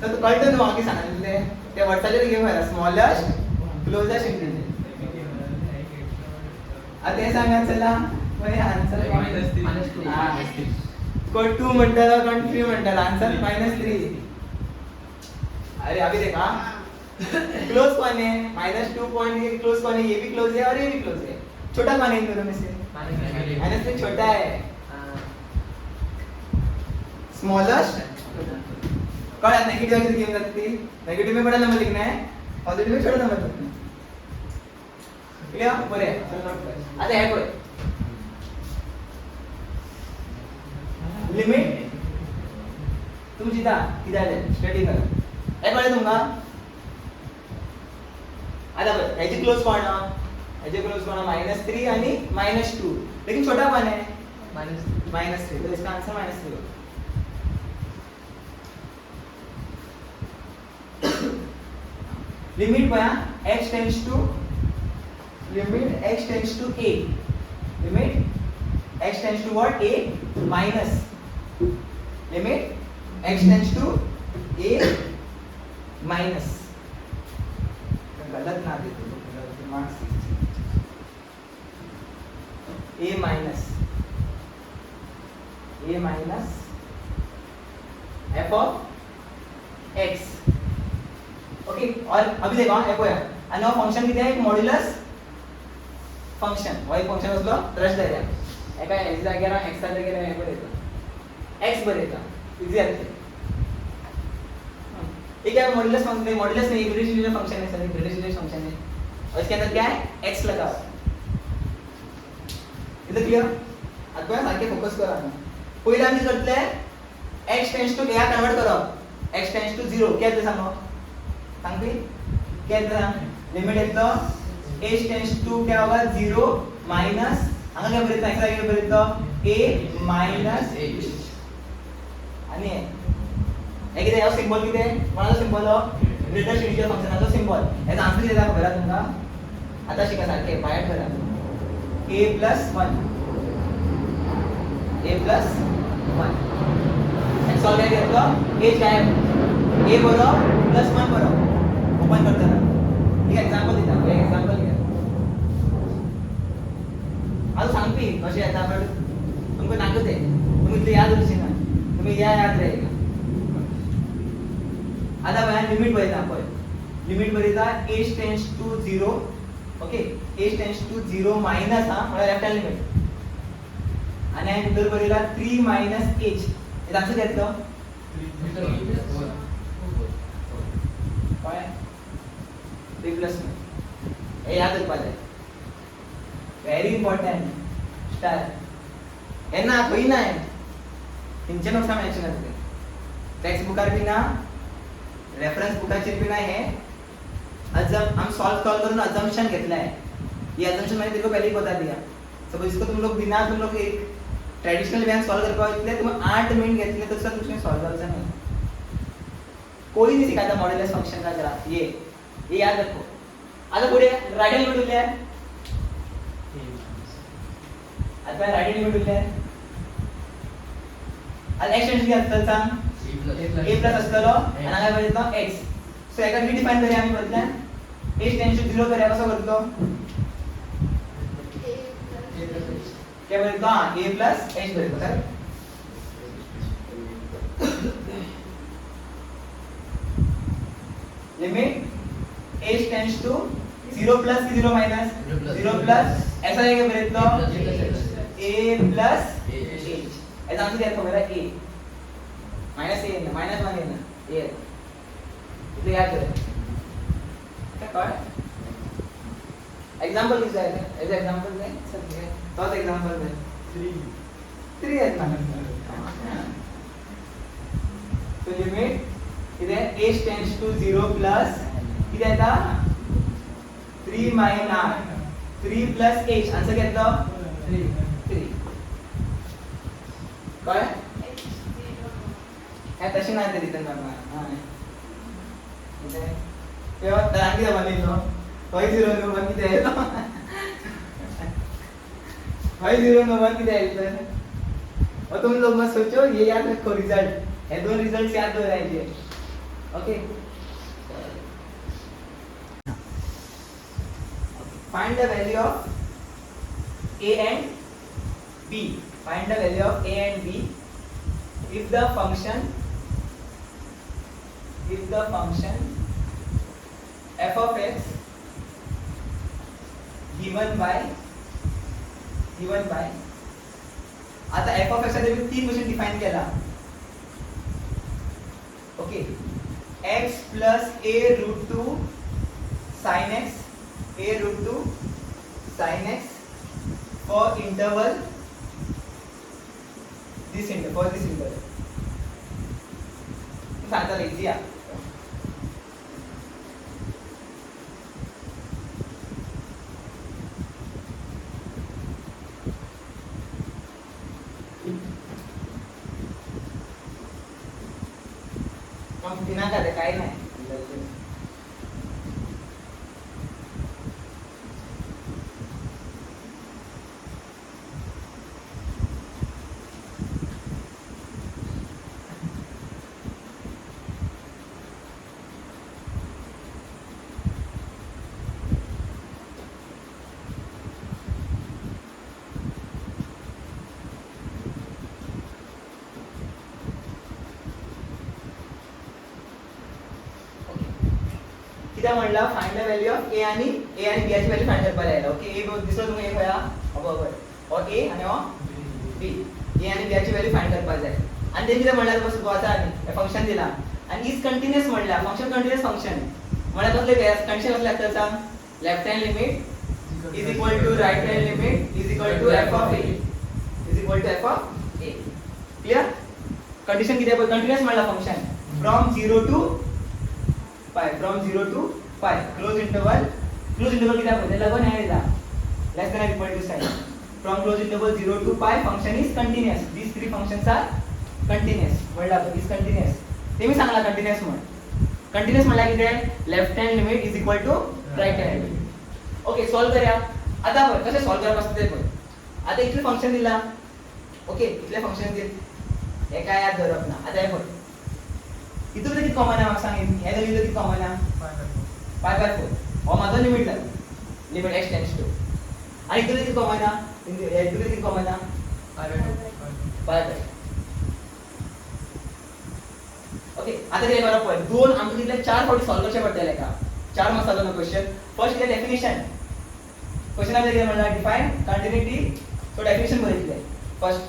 तर तू कळतं ना बाकी सांगितले ते WhatsApp गेम आहे स्मॉलेस्ट क्लोजेस्ट इंटिजर आता हे सांगा चला म्हणजे आन्सर कोण 2 म्हणतात कोण 3 म्हणतात आन्सर -3 अरे अभी देखा क्लोज कौन है -2 पॉइंट क्लोज कौन है ये भी क्लोज है और ये भी क्लोज है छोटा कौन है इन दोनों में से -3 छोटा है स्मॉलेस्ट कौन है नेगेटिव की गेम लगती नेगेटिव में बड़ा नंबर लिखना है पॉजिटिव में छोटा नंबर लिखना है क्लियर बरे आता है कोई लिमिट तुम जीता किधर है स्टडी कर एक बार दूंगा आता बघ याची क्लोज कौन है -3 आणि -2 लेकिन छोटा कौन है -3 तो इसका आंसर -3 होगा लिमिट बया x tends to limit x tends to a limit x tends to what a minus limit x tends to a minus गलत ना दे तो marks a minus f of x okay और अभी देखो हे पळया आणि हो फंक्शन किती आहे एक मॉड्युलस फंक्शन हो एक फंक्शन असलो रश जायला एका x जाग्यार x जाग्यार हे बरयता x बरयता इजी आहे ठीक है मॉड्यूलस फंक्शन मॉड्यूलस नहीं रिलेशनशिप फंक्शन है सर रिलेशनशिप फंक्शन है और इसके अंदर क्या है x लगा हुआ इधर क्लियर आता सारखे फोकस करा पहिले आम्ही करतले x tends to a convert करो x टेंड्स टू 0 क्या येते सांगो सांगते क्या येते लिमिट येतो h टेंड्स टू क्या होगा 0 माइनस हांगा काय बरयता x काय बरयता a माइनस h आणि हे किती आहे सिंबल किती आहे कोणाचा सिंबल रिलेशनशिप फंक्शनाचा सिंबल याचा आन्सर देता खबर तुमका आता शिका सारखे बाहेर करा a + 1 a + 1 आणि सॉल्व काय करतो a काय a बरोबर +1 बरोबर ओपन करताना ठीक आहे एक्झाम्पल देता एक एक्झाम्पल घ्या आज सांगते कशी आता आपण तुमको नागते तुम्ही ते याद होईल ना तुम्ही या याद राहील आता बघा लिमिट बघितला आपण लिमिट बघितला h tends to 0 okay h tends to 0 minus हा मला लेफ्ट हँड लिमिट आणि नंतर बघितला 3 माइनस h हे आन्सर घेतलं 3 प्लस हे याद पाहिजे व्हेरी इंपॉर्टंट स्टार हे ना कोई नाही इंचे नोट्स मेंशन करते टेक्स्ट बुकार भी ना रेफरेंस बुकाची भी नाही है हम सॉल्व करून अजम्पशन घेतला है ये अजम्पशन मैंने तेरे को पहले ही बता दिया सपोज इसको तुम लोग बिना तुम लोग एक ट्रेडिशनल वे में सॉल्व कर पाओ इसलिए तुम 8 मिनट घेतले तो सर कुछ नहीं सॉल्व करता नहीं कोई नहीं सिखाता मॉड्यूलस फंक्शन का ग्राफ ये याद रखो आता पुढे राइट लिमिट उरले आहे आता राइट लिमिट उरले आहे आता एक्सटेंशन किती असतं सांग a प्लस असतलो आणि काय बघितलो x सो एका डिफाइन करूया आम्ही बदला h टेंड्स टू 0 करूया कसं करतो क्या बघितलो a प्लस h बघितलो sir limit h tends to 0 plus की 0 माइनस 0 प्लस ऐसा है क्या बघितलो a प्लस h ऐसा आंसर क्या होगा a माइनस a ना माइनस 1 है ना a तो याद करो क्या कौन एग्जांपल किस है ऐसे एग्जांपल है सब है तो एग्जांपल है 3 है ना तो लिमिट इधर h टेंड्स टू 0 प्लस इधर था 3 माइनस 3 प्लस h आंसर क्या था 3 कौन है तशी नाही ते रिटर्न करणार हां इथे तेव्हा तरंगी बनलेलो 501 किती आहे 501 किती आहे तर और तुम लोग मत सोचो ये याद रखो रिजल्ट ये दो रिजल्ट्स याद हो जाएंगे okay find the value of a and b find the value of a and b if the function f of x given by आता f of x साठी मी तीन क्वेश्चन डिफाइन केला okay x plus a root 2 sin x a root 2 sin x for interval this interval सांगता easy आहे मग बिना काय काय नाही कित्याक म्हणला फाइंड द व्हॅल्यू ऑफ ए आणि बी ची व्हॅल्यू फाइंड करपाक लायला. ओके ए दिसलो तुमकां ए खंय हा हो ए आणि हो बी ए आणि बी ची व्हॅल्यू फाइंड करपाक जाय. आणि ते कितें म्हणल्यार कसो गोवाचा आनी फंक्शन दिला आणि इज कंटिन्युअस म्हणला फंक्शन कंटिन्युअस फंक्शन म्हणल्यार कसले कंडिशन कसले लागता सांग. Left hand limit is equal to right hand limit is equal to f of a is equal to f of a. Clear. Condition किती आहे कंटिन्युअस म्हणला function from 0 to pi close interval किती आहे त्याला पण आहे the less than equal to sine from close interval 0 to pi function is continuous. these three functions are continuous म्हणला is continuous. ते मी सांगला कंटिन्युअस म्हण. कंटिन्युअस म्हणला किती left hand limit is equal to right hand limit. Okay solve करूया. आता आपण कसे सॉल्व करप आसता ते पण आता इतले फंक्शन दिला. ओके इतले फंक्शन दिले एका याद धरप ना. आता हे बघ इतून किती कॉमन आहे म्हाका सांग. हे दोन किती कॉमन आहे 5/4 हो माझा लिमिट जाता लिमिट x टेंड्स टू. आणि इतून किती कॉमन आहे हे इतून किती कॉमन आहे 5/4. ओके आता कितें करप पळय दोन आमकां कितले 4 फावटी सॉल्व करचे पडटले का 4 मार्क्स जालो क्वेश्चन. फर्स्ट कितें डेफिनेशन क्वेश्चन कितें म्हणला डिफाइन कंटिन्युटी. सो डेफिनेशन बरयतले फर्स्ट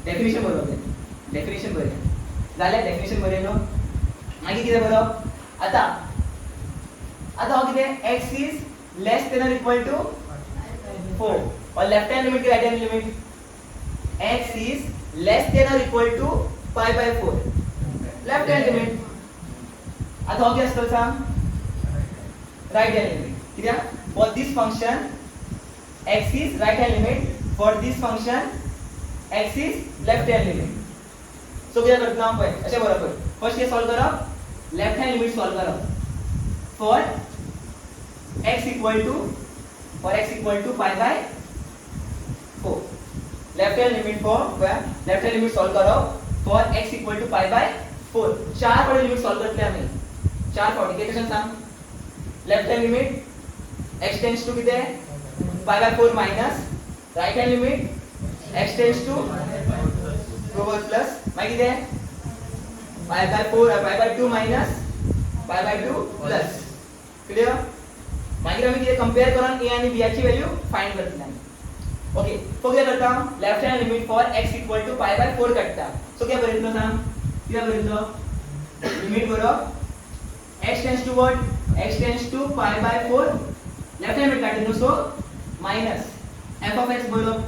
डेफिनेशन बरयलें जालें. डेफिनेशन बरयलो मागीर कितें बरप आता हांव कितें x is less than or equal to 4 और लेफ्ट हँड लिमिट की right hand limit x is less than or equal to π/4 left hand limit. आता हांव कितें आसतलो सांग राइट हँड लिमिट कित्याक for this function x is right hand limit for this function x is left hand limit. So कितें करतना हांव पळय अशें बरोबर फर्स्ट कितें सॉल्व करप लेफ्ट हँड लिमिट सॉल्व करप for x equal to π/4 left hand limit for left hand limit solve करप फॉर x इक्वल टू π/4. 4 फावटी लिमिट सॉल्व करतले आमी 4 फावटी कितें सांग left hand limit x tends to कितें π/4 minus right hand limit x tends to plus मागीर कितें π/2 मायनस π/2 प्लस. क्लियर. मागीर आमी कितें कंपेयर करून a आणि b ची व्हॅल्यू फाइंड करतले. ओके सो कितें करता left hand limit for x equal to π/4 काडटा. सो कितें बरयतलो सांग कितें बरयतलो लिमिट बरोवप x tends to what x tends to π/4 left hand limit काडटा न्हू so minus f of x बरोवप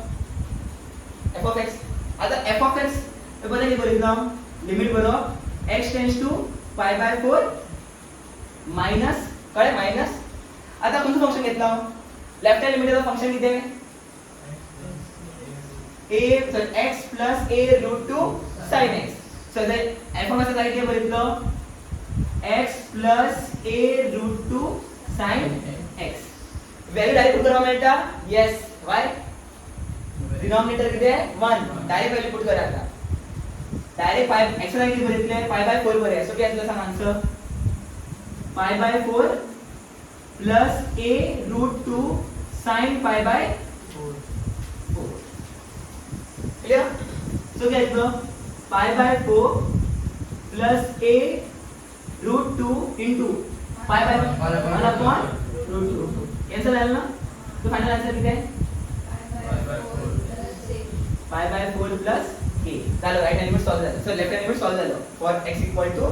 f ऑफ x. आता f ऑफ x बरें कितें बरयतलो लिमिट बरोवप x टेंड्स टू π/4 मायनस कळ्ळें मायनस. आता खंयचो फंक्शन घेतलो लेफ्ट हँड लिमिटेचो फंक्शन कितें x plus a root 2 sin x. So the f of x जाय कितें बरयतलो x plus a root 2 sin x. Value direct put करपाक मेळटा येस व्हाय डिनॉमिनेटर कितें 1 डायरेक्ट व्हॅल्यू पुट करा. आता डायरेक्ट x जाय कितें बरयतले π/4 बरय. सो कितें येतलो सांग answer π/4 plus a root 2 sin π/4. Clear. So कितें येतलो π/4 plus a root 2 into π/1 root 2. Answer आला ना. तो फाइनल आंसर कितें π/4 plus a. झालो राइट हँड लिमिट सॉल्व झालो. So left hand limit solve झालो फॉर x इक्वल टू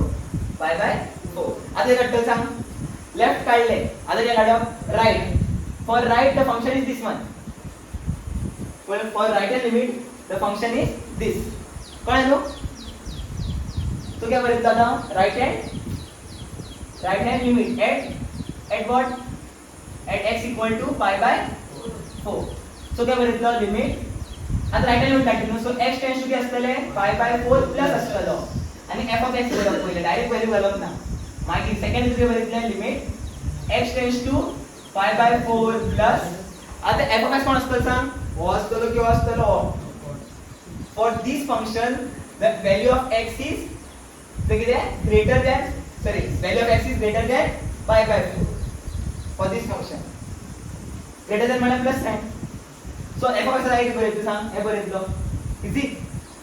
π/4. आता हे काढतो सांग लेफ्ट काढले. आता काय काढप right for right the function is this one. For right hand limit the function is this. कळलं नो. तो क्या बरयतलो आता right hand limit at what at x equal to π/4. So क्या बरयतलो लिमिट आता right hand limit काढतलो. So x tends to कितें आसतले π/4 प्लस आसतलो आणि f of x बरोबर पहिले डायरेक्ट व्हॅल्यू घालप ना. मागीर सेकंड कितें बरयतले limit x tends to π/4 plus आता f of x कोण आसतलो सांग हो आसतलो किंवा आसतलो for this function the value of x is greater than value of x is greater than π/4 for this function greater than मतलब plus sine. so f of x right बरयतलो सांग हे बरयतलो इजी.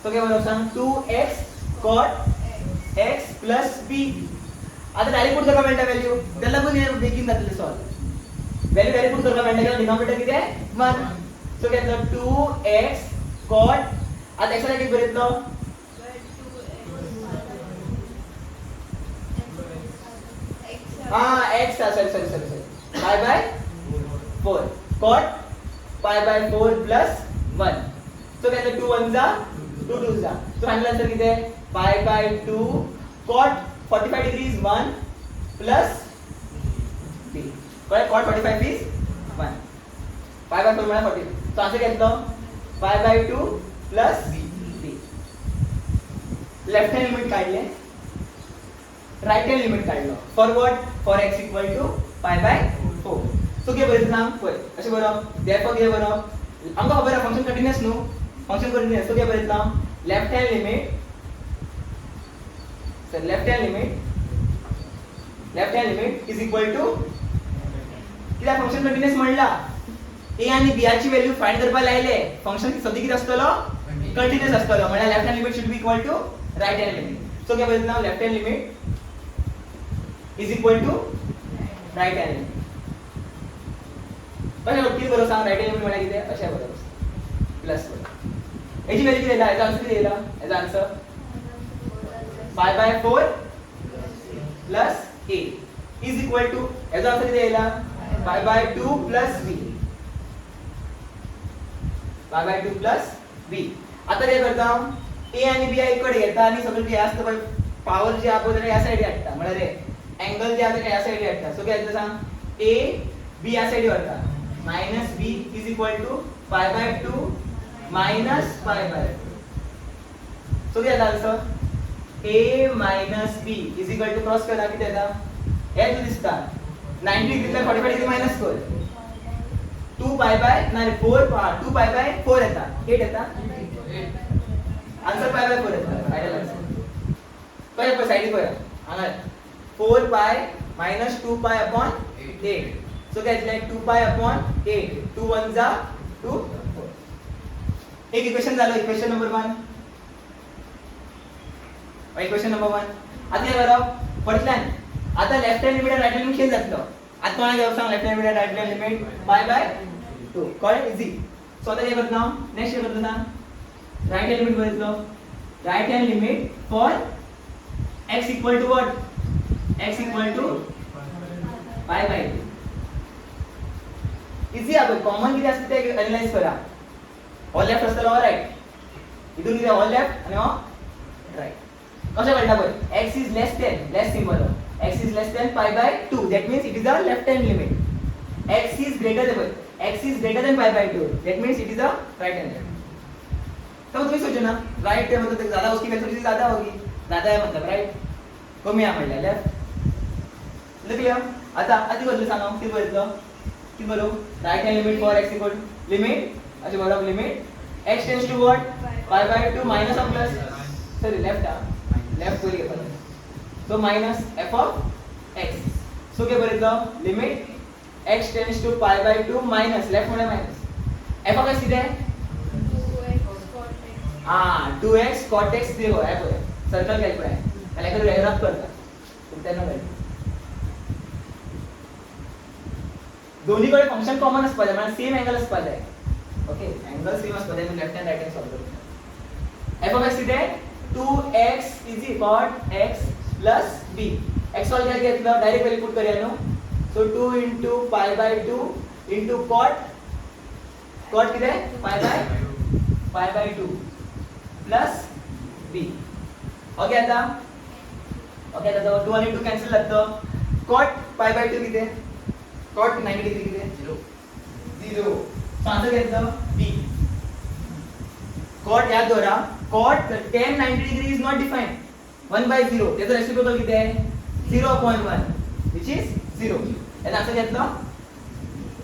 तो क्या बरोबर सांग 2x cot x plus b. आता direct put करपाक मेळटा व्हॅल्यू त्याला पण हे बेगीन जातले सॉल्व व्हॅल्यू डायरेक्ट पुट करपाक मेळटा किंवा डिनॉमिनेटर किती आहे 1 सो घेतलं 2x cot आता x ला किती बरयतलो x sorry pi by 4 cot pi by 4 plus 1 so घेतलं 2 1 जा 2 2 जा so फायनल आन्सर किती आहे pi by 2 cot 45 degree is 1 plus b cot 45 is 1 pi by 4 म्हणजे 40 so आन्सर घेतलं pi by 2 plus b left hand limit काढले right hand limit काढलं for what for x equal to pi by 4 so घे बरं सांग पळय अशें बरोवप देरफॉर घे बरोवप आमकां खबर आहा फंक्शन कंटिन्युअस न्हू फंक्शन कंटिन्युअस सो घे बरयतलो left hand limit sir left hand limit is equal to कित्याक फंक्शन कंटिन्युअस म्हणला a आणि b ची व्हॅल्यू फाइंड करपाक लायले फंक्शन सद्दी कितें आसतलो कंटिन्युअस आसतलो म्हणजे left hand limit should be equal to right hand limit so घे बरयतलो left hand limit is equal to right hand limit पण किती बरोबर सांग राइट हँड लिमिट म्हणजे किती अशा बरोबर प्लस याची व्हॅल्यू किती दिला याचा आन्सर किती दिला याचा answer pi by 4 plus a is equal to याचा आन्सर किती दिला pi by 2 plus b pi by 2 plus b आता काय करता a आणि b इकडे घेता आणि सगळं जे असतं पॉवर जे आपण या साइड हाडटा म्हणजे रे एंगल जे आहे या साइड हाडटा सो काय सांग a b या side वरता -b is equal to pi by 2 minus pi by 2 so काय answer a minus b is equal to cross करा किती येता हे तू दिसता 90 डिग्रीला 45 डिग्री मायनस कर 2 pi by नाही 4 2 pi by 4 येता 8 येता आन्सर pi by 4 येता फायनल आन्सर काय साइड करा हांगा 4 pi minus 2 pi upon 8 so get like 2 pi upon 8 2 1 जा 2 4 एक इक्वेशन झालं इक्वेशन नंबर 1 इक्वेशन नंबर 1 आता काय करा पडल्यान आता लेफ्ट हँड लिमिट आणि राइट हँड लिमिट चेंज जातलो आता कोणा घेऊ सांग लेफ्ट हँड लिमिट आणि right hand limit pi by 2 कळ्ळें इझी सो आता काय करता नेक्स्ट काय करता राइट हँड लिमिट बरयतलो right hand limit for x equal to what x equal to pi by 2 easy आहे कॉमन किती असते ते एनालाइज करा ऑल लेफ्ट असतो ऑल राइट इथून किती ऑल लेफ्ट आणि ऑल राइट कसं कळटा बघ x is less symbol x is less then pi by 2 that means it is a left hand limit x is greater than pi by 2 that means it is a right hand limit तो तुम्ही सोचो ना right है मतलब ज्यादा उसकी value थोड़ी ज्यादा होगी ज्यादा है मतलब राइट कमी आहे म्हणल्या लेफ्ट लिखूया आता आधी बदलू सांगा किती बदलतो किती बोलू right hand limit for x equal limit असे बरोबर limit x tends to what pi by 2 minus और प्लस सॉरी लेफ्ट पूरी के so minus f of x so क्या बरेगा limit x tends to pi by 2 minus left म्हणजे minus f of x किती आहे 2x cot x दिलो आहे बरोबर सर्कल काय आहे त्याला एखादं रॅप करता त्यांना व्हॅल्यू दोन्हीकडे फंक्शन कॉमन असपाजे म्हणजे सेम अँगल असपाजे ओके अँगल सेम असपाजे मी left hand right hand solve करतो f of x किती आहे 2x is cot x plus b x solve काय घेतलं डायरेक्ट व्हॅल्यू पुट करूया no so 2 into pi by 2 into cot किती आहे pi by 2 plus b okay आता 2 आणि 2 कॅन्सल जातं cot pi by 2 किती आहे cot 90 डिग्री किती आहे 0 सो आन्सर घेतलं b cot याद धरा cot tan 90 degree is not defined 1 by 0 त्याचा रेसिप्रोकल किती आहे 0.1 which is 0 याचा आन्सर घेतलं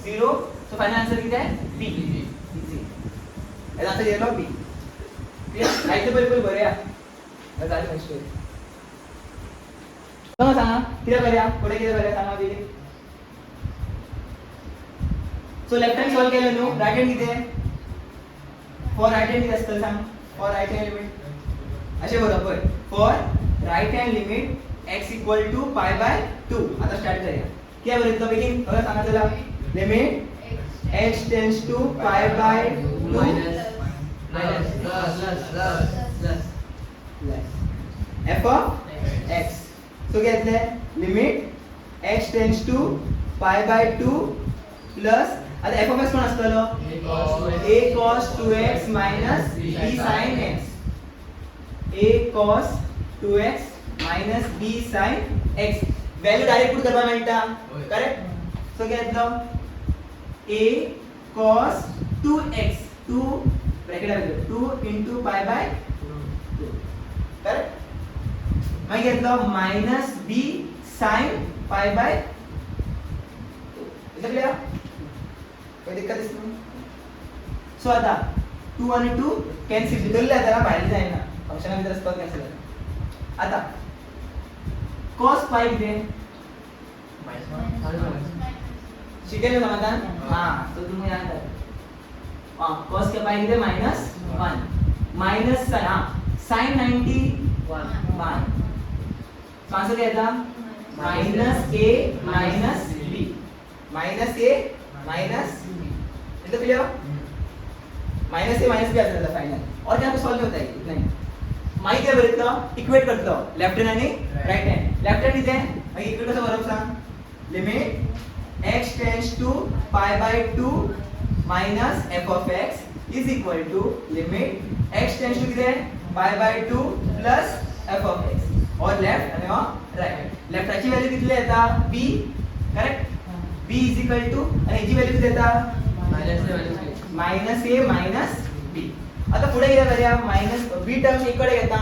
0 सो फायनल आन्सर किती आहे b याचा आन्सर घेतलं b क्लियर राइट बिलकुल बरे आहे झालं नेक्स्ट सांगा किती करूया पुढे किती करूया सांगा बी सो लेफ्ट हँड सॉल्व केलं नो राइट हँड किती आहे फॉर राइट हँड किती असतं सांग फॉर राइट हँड लिमिट असे बरोबर for right hand limit x equal to pi by 2. आता स्टार्ट करूया. काय बरं बेगिन बघा सांगा चला. Limit x tends to pi by 2 f of x. So घेतले limit x tends to pi by 2 plus आता f of x कोण असतलो a cos 2x minus b sin x. a cos 2x minus b sin x value direct put करवा मेळटा correct. So घेतलो a cos 2x 2 bracket घालतो 2 into पाय by 2 correct. मग घेतलो मायनस b sin पाय बाय 2. क्लियर काही दिक्कत दिसत. सो आता 2 आणि 2 कॅन्सल दिलेले आहे त्याला बाहेर जाईना फंक्शन मध्ये असतो कॅन्सल. आता cos पाय किती शिकेल समाधान. हां तो तुम्ही याद करा. cos के पाय किती -1 माइनस sin 90 1. तो आंसर क्या था -a minus b -a minus. इतना क्लियर. माइनस ए माइनस बी आता था फाइनल. और क्या कुछ सॉल्व नहीं होता है इतना ही. माहिती आहे बरं इथलं इक्वेट करतो लेफ्ट हँड आणि राईट हँड. लेफ्ट हँड इथे मग इक्वेट कसं बरोबर सांग. Limit x tends to pi by 2 minus f of x is equal to limit x tends to किती pi by 2 plus f of x. और left आणि right. लेफ्टची व्हॅल्यू किती येता b correct. b is equal to आणि याची value किती येता -a minus b. आता पुढे गेला बघा माइनस b टर्म इकडे घेता.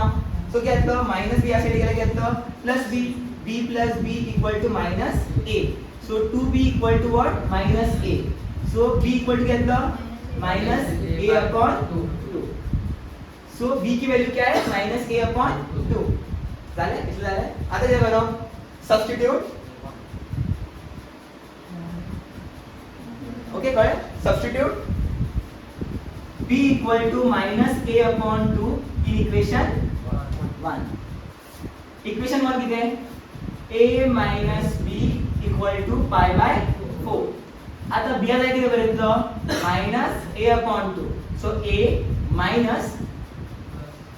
सो घेतलं माइनस b या साइड गेला घेतलं plus b b plus b equal to minus a. So 2b equal to what? Minus a. So b equal to घेतलं minus a upon 2. So b की value क्या है minus a upon 2. झाले किती झाले. आता जे बरोबर सबस्टिट्यूट. ओके कळलं substitute b equal to minus a upon 2 in equation 1. Equation 1 किती आहे a minus b equal to pi by 4. आता b आता किती पर्यंत minus a upon 2. so a minus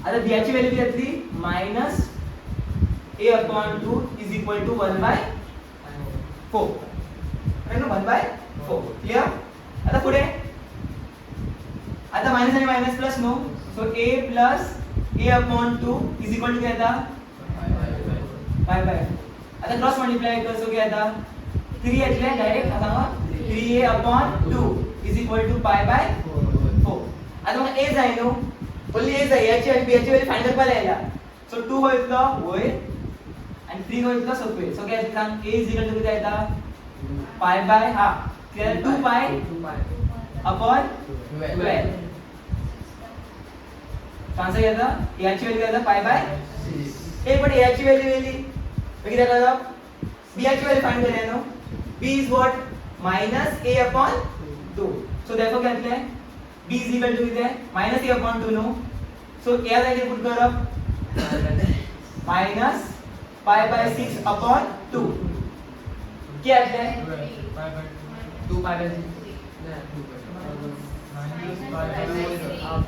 आता b ची व्हॅल्यू किती असली minus a upon 2 is equal to 1 by 4. Right ना 1 by 4. क्लियर. आता पुढे आता माइनस आणि minus plus no. So a plus a upon 2 is equal to क्या था pi by. आता क्रॉस मल्टीप्लाई कर सो क्या था 3 એટલે डायरेक्ट आता 3a upon 2 is equal to pi by 4. आता मग a जाईनो ओनली a जाई याची आणि b ची व्हॅल्यू फाइंड करपाला यायला. सो 2 होईल होय आणि 3 होईल सोपे. सो काय सांग a is equal to किती येता pi by 2 pi upon 12. Answer क्या था याची व्हॅल्यू क्या था pi by 6. ए पण याची व्हॅल्यू वेली किती करा b याची व्हॅल्यू फाइंड करायला. b is what minus a upon 2. so therefore क्या है b is equal to किती आहे minus a upon 2 no. so a ला इथे पुट करा minus pi by 6 upon 2 क्या है 2 pi by 6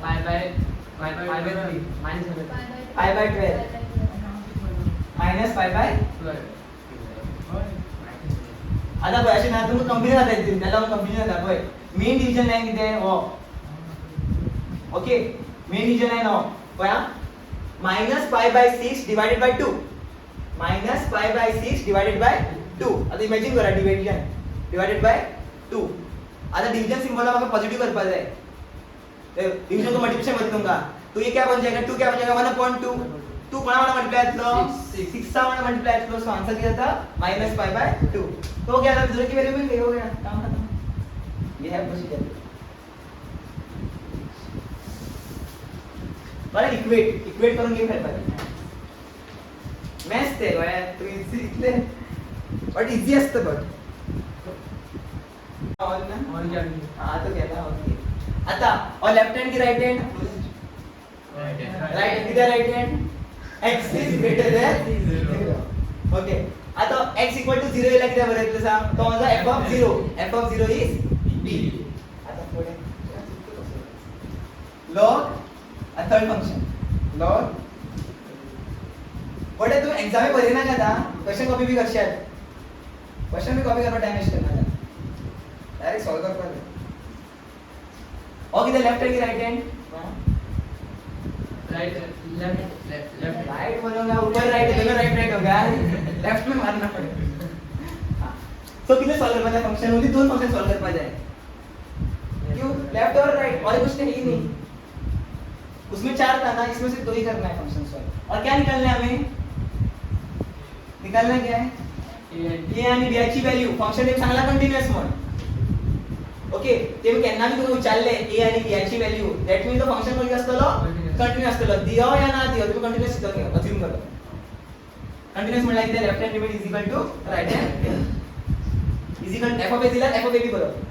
pi by 3 minus pi by 12 minus pi by 12. आता बघ अशी ना तुम्ही कंप्लीट होता येतील त्याला कंप्लीट होता बघ. मेन डिव्हिजन लाइन किती आहे हो ओके मेन डिव्हिजन लाइन हो बघा minus pi by 6 divided by 2 minus pi by 6 divided by 2. आता इमॅजिन करा डिव्हिजन divided by 2. आता डिवीजन सिंबल आपको पॉजिटिव कर पाता है. डिवीजन को मल्टीप्लिकेशन मत दूंगा तो ये क्या बन जाएगा 2 क्या बन जाएगा 1/2. 2 कोणा वाला मल्टीप्लाई लो 6 सा वाला मल्टीप्लाई लो. सो आंसर क्या था -pi by 2. तो क्या था दूसरे की वैल्यू मिल गई हो गया काम खत्म. ये है प्रोसीजर. बरं इक्वेट करून घेऊ फिर पाहिजे. मॅथ्स ते वया तू इझी इथले बट इझी असतं बट और ना और क्या हां तो कहता ओके. आता और लेफ्ट हैंड की राइट हैंड राइट हैंड की right hand x is greater than 0. Okay आता x इक्वल टू 0 याला किती बरं सांग तो माझा f of 0 इज b आता पुढे log a third function log बड़े तू एग्जाम में बरे ना का क्वेश्चन कॉपी भी करशाल क्वेश्चन भी कॉपी करना टाइम वेस्ट करना डायरेक्ट सॉल्व कर पाए और किधर लेफ्ट हैंड की राइट हैंड राइट बोलूंगा ऊपर राइट दोनों राइट हो गया लेफ्ट में मारना पड़ेगा तो किधर सॉल्व करना फंक्शन ओनली दोन फंक्शन सॉल्व कर पा जाए क्यों लेफ्ट और राइट और कुछ नहीं नहीं उसमें 4 था ना इसमें से 2 ही करना है फंक्शन सॉल्व और क्या निकालना है हमें निकालना क्या है a आणि b ची व्हॅल्यू फंक्शन एक चांगला कंटिन्यूअस म्हणून ओके ते मी केन्ना बी तुम्ही विचारले a आणि b ची व्हॅल्यू दॅट मीन तो फंक्शन मध्ये असतलो कंटिन्यूअस असतलो दियो या ना दियो तुम्ही कंटिन्यूअस शिकत घ्या अज्यूम करा कंटिन्यूअस म्हणला की left hand limit is equal to right hand is equal f of a दिला f ऑफ a b बरोबर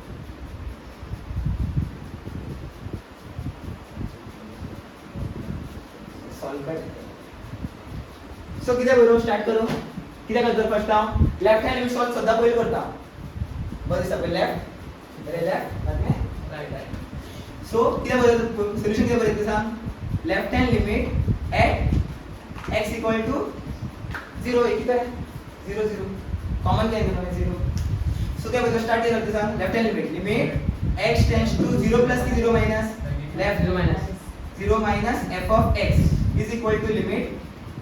सॉल्व कर सो किती बरोबर स्टार्ट करू किती करतो first time left hand solve सदा पहिले करता बरे सब लेफ्ट अरे लेफ्ट बाद में राइट राइट सो किती बरोबर सोल्यूशन किती बरोबर येते सांग left hand limit at x equal to 0 किती आहे 0 0 कॉमन काय घेतो 0 सो काय बरोबर स्टार्ट करते सांग left hand limit x tends to 0 plus की 0 minus left 0 minus 0 minus f of x is equal to limit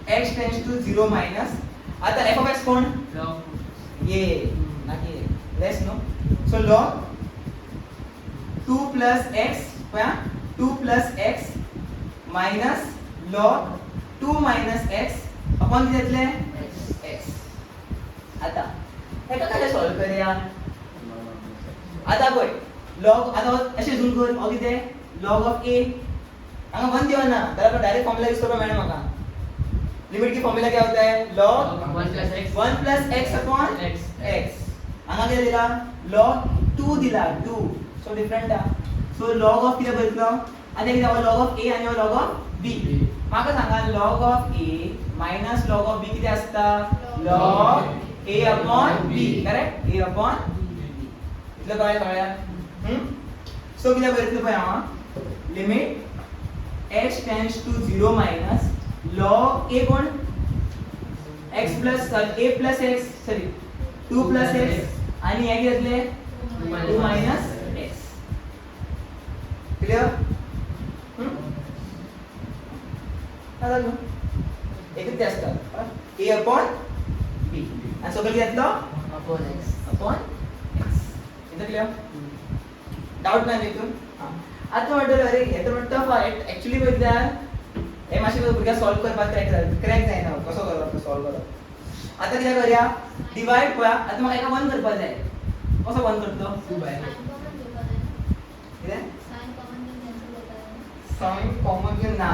x tends to 0 minus आता f of x कौन log ये ना कि less no so log 2 plus x क्या 2 plus x minus log 2 minus x अपन किती घेतले x आता हे कसे सॉल्व करूया आता बघ log आता असे झूम कर और किती log of a अगर 1 दिया ना तर आपण डायरेक्ट फॉर्मूला यूज करो मैडम का लिमिट की फॉर्मूला क्या होता है log 1 plus x upon x अगर क्या दिला log 2 दिला 2 सो डिफरेंट आहे सो log of किती बघितलं आता किती आहे log of a आणि log of b माका सांगा log of a minus log of b किती असता log a upon b correct a upon b इथलं काय कळया सो किती बघितलं पाहिजे हा limit x tends to 0 minus log a कौन x plus a plus x sorry 2 plus x आणि या घेतले 2 minus x क्लियर आता लो एक ते असतात a upon b आणि सगळं घेतलं upon x इथं क्लियर डाउट नाही इथून आता म्हटलं अरे हे तर म्हणतं ऍक्च्युअली बघितलं हे माशी भुरग्या सॉल्व करपाक क्रॅक जायना कसो करप सॉल्व करप आता किती करूया डिवाइड करूया आता मला एका 1 करपाक जाय कसो 1 करतो 2 बाय किती साइन कॉमन घेऊन ना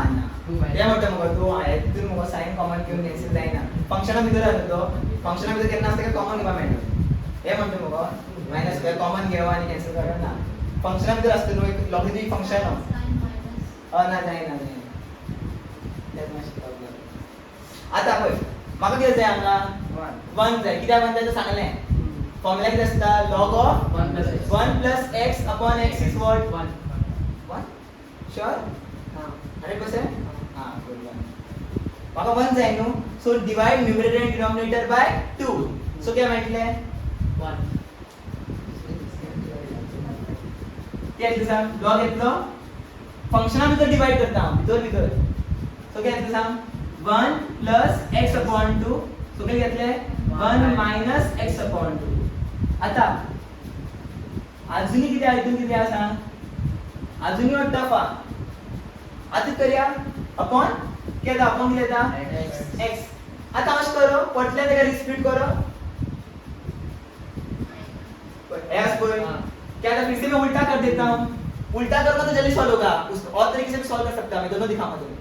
हे म्हणतो मग तू आहे तिथून मग साइन कॉमन घेऊन कॅन्सल जायना फंक्शन भितर राहतो फंक्शन भितर केन्ना असतं का कॉमन घेवा मेळटा हे म्हणतो मग मायनस काय कॉमन घेवा आणि कॅन्सल करा ना फंक्शन भितर असतं नो एक लॉगिथमिक फंक्शन ना नाही त्यात माहिती प्रॉब्लेम आता होय माका किती जाय आमका 1 जाय किती 1 जाय सांगले फॉर्म्युला किती असता log of 1 plus x upon x is what 1 sure हां 100% हां गुड माका 1 जाय no so divide numerator and denominator by 2 so क्या म्हटले 1 क्या दिसा log घेतलो फंक्शना भितर डिवाइड करता भितर सो क्या दिसा 1 plus x upon 2 सो काय घेतले 1 minus x upon 2 आता अजून किती आहे इथून किती आहे सांग अजून वाटतं फा आता करूया अपॉन क्या अपॉन किती येता x आता अश करो पटल्या त्या रिपीट करो ऐस कोई क्या था फिर से मैं उल्टा कर देता हूं उल्टा करूंगा तो जल्दी सॉल्व होगा उस और तरीके से भी सॉल्व कर सकता हूं मैं दोनों दिखाऊंगा तुम्हें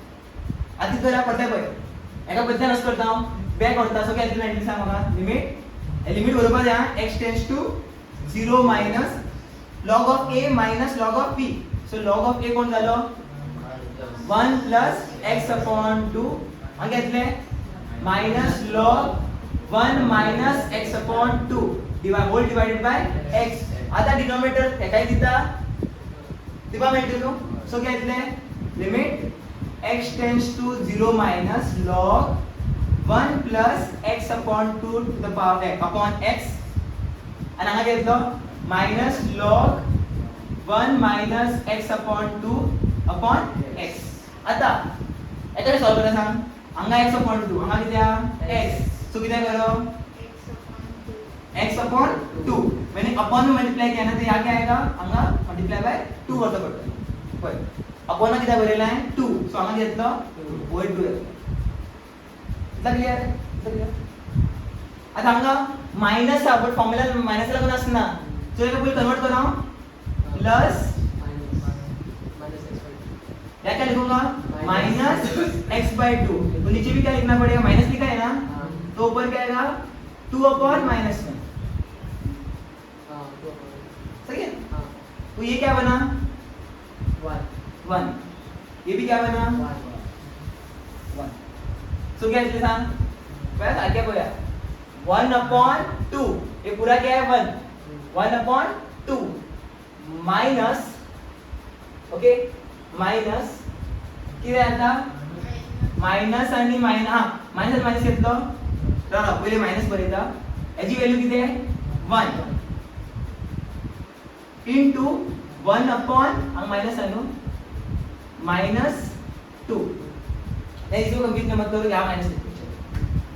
आधी तो पड़ता है भाई एका पद्धतीने रस करता हूं बैक होता सो क्या एलिमेंट सांग बघा लिमिट बरोबर या x tends to 0 minus log of a minus log of b so log of a कोण झालं 1 plus x upon 2 आणि घेतले minus log 1 minus x upon 2 whole divided by x. आता डिनोमिनेटर हे काय दिता दिबा मेळटलो. सो काय दिले limit x tends to 0 minus log 1 plus x upon 2 to the power x upon x. आणि हांगा घेतलो minus log 1 minus x upon 2 upon x. आता याच्याकडे सॉल्व करा सांग. हांगा x upon 2 हांगा किती x. सो किती करो x upon 2 मैंने upon में मल्टीप्लाई किया ना तो यहाँ क्या आएगा अंगा मल्टीप्लाई बाय 2 होता पड़ता है. अपॉन ना कितना बरेला है 2. सो अंगा घेतलो वोइड 2 इतना क्लियर है. आता अंगा माइनस आपण फॉर्म्युला माइनस ला कोण असना सो याला पुढे कन्वर्ट करा प्लस क्या क्या लिखूंगा माइनस x/2. तो नीचे भी क्या लिखना पड़ेगा माइनस लिखा है ना तो ऊपर क्या आएगा 2 upon minus 1. सही है. तो ये क्या बना 1. ये भी क्या बना 1. सो क्या इसलिए सांग बस आ क्या बोला 1 upon 2. ये पूरा क्या है 1 upon 2 माइनस ओके माइनस किती आता माइनस आणि माइनस हा माइनस माइनस घेतलो तर पहिले माइनस बरेता याची व्हॅल्यू किती आहे 1 into 1 upon ang minus ano minus 2. नहीं इसको कंप्लीट मत करो यहाँ माइनस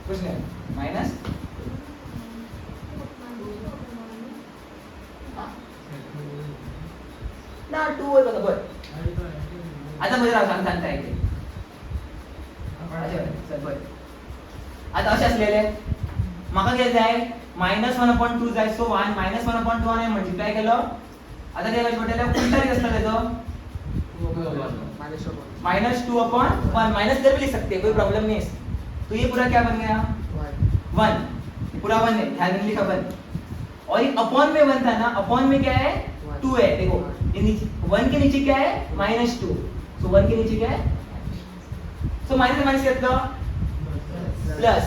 कुछ नहीं माइनस ना 2 होय बघा बर. आता मध्ये राव सांगता येते चल बर. आता असे असलेले माका काय जाय -1 upon 2 जाय. सो 1 -1 upon 2 ने मल्टीप्लाय केलं. आता काय करायचं म्हटलं उलटा ही असतं त्याचं -2 upon 1 माइनस इधर भी लिख सकते हैं कोई प्रॉब्लम नहीं है. तो ये पूरा क्या बन गया 1 पूरा 1 है ध्यान में लिखा 1. और ये अपॉन में 1 था ना अपॉन में क्या है 2 है. देखो ये नीचे 1 के नीचे क्या है -2. सो 1 के नीचे क्या है सो माइनस माइनस घेतलं प्लस.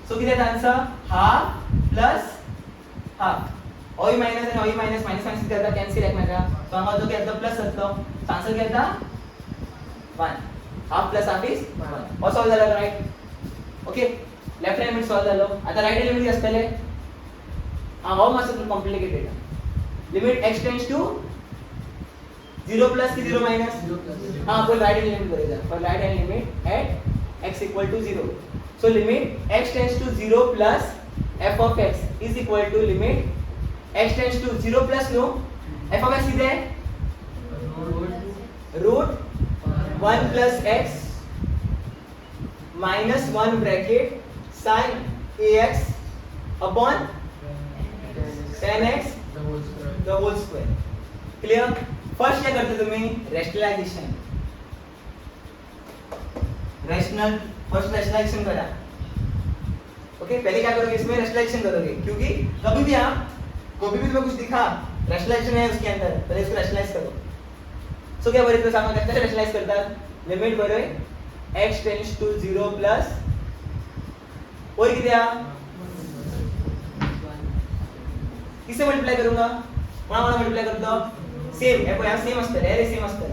सो किती आन्सर हाफ प्लस हाफ. ओई माइनस आणि ओई माइनस माइनस माइनस करता कॅन्सल एकमेका. सो आम्हाला जो घेतलं प्लस असतो आन्सर घेता 1. Half plus half is 1. और सॉल्व झालं right. Okay left hand limit solve झालं. आता राइट हँड लिमिट असतले हाव मस्त complicated. Limit x tends to 0 plus की 0 माइनस हां कोई राइट हैंड लिमिट करेगा for right hand limit at x equal to 0. So limit x tends to 0 plus f of x is equal to limit x tends to 0 plus no f of x किती आहे root 1 plus x minus 1 bracket sin ax upon 10x the whole square. Clear. First क्या करते तुम्ही rationalisation first rationalisation करा. Okay पहले क्या करोगे इसमें रैशनलाइजेशन करोगे क्योंकि कभी भी आप कभी भी तुम्हें कुछ दिखा रैशनलाइजेशन है उसके अंदर पहले इसको रैशनलाइज करो. सो क्या बरे तो सामने कैसे रैशनलाइज करता लिमिट बरे x टेंड्स टू 0 प्लस और किती किससे मल्टीप्लाई करूंगा मला मल्टीप्लाई करतो सेम हे पण सेम असतं रे सेम असतं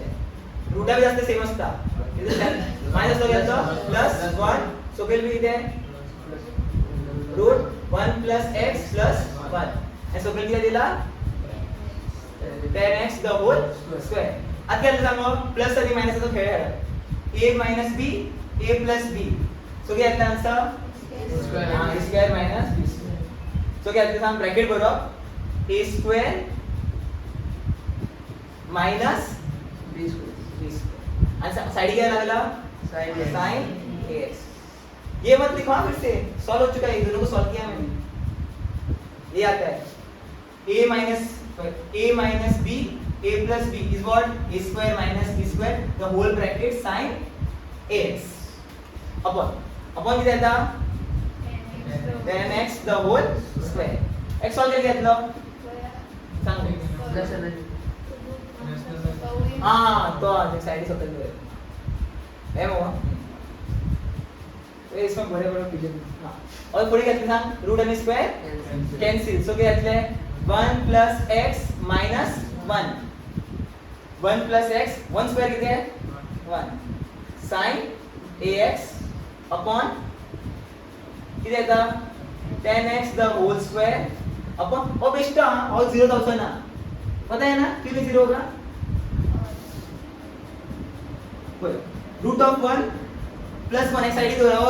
रूट भी जास्त सेम असता. माइनस हो गया प्लस 1 सो केल भी किती रूट 1 प्लस x प्लस 1 हे सो केल किती दिला 10x द होल स्क्वेअर. आता काय सांगू प्लस आणि मायनसचा खेळ आहे a minus b a plus b. So काय आता आन्सर स्क्वेअर हां square minus b square. So काय आता सांग ब्रॅकेट भरो a square minus b square answer side क्या लगला sin ax. ये मत लिखो फिर से सॉल्व हो चुका है. दोनों को सॉल्व किया मैंने. ये आता है a minus b a plus b is what a square minus b square the whole bracket sin ax upon किती आता 10x the whole square. x solve केलं घेतलं सांग हां तो साइड सकल है मग तो इसमें बड़े बड़े फिगर हाँ और पुढे घेतले सांग रूट आणि स्क्वेअर कॅन्सल सो काय घेतले 1 plus x minus 1 1 plus x 1 square किती आहे 1 sin ax upon किती येतं 10x the whole square upon ओ बेटा और 0 था ना पता है ना क्यों नहीं 0 होगा रूट ऑफ 1 प्लस 1 एक साइड ही तो रहा हो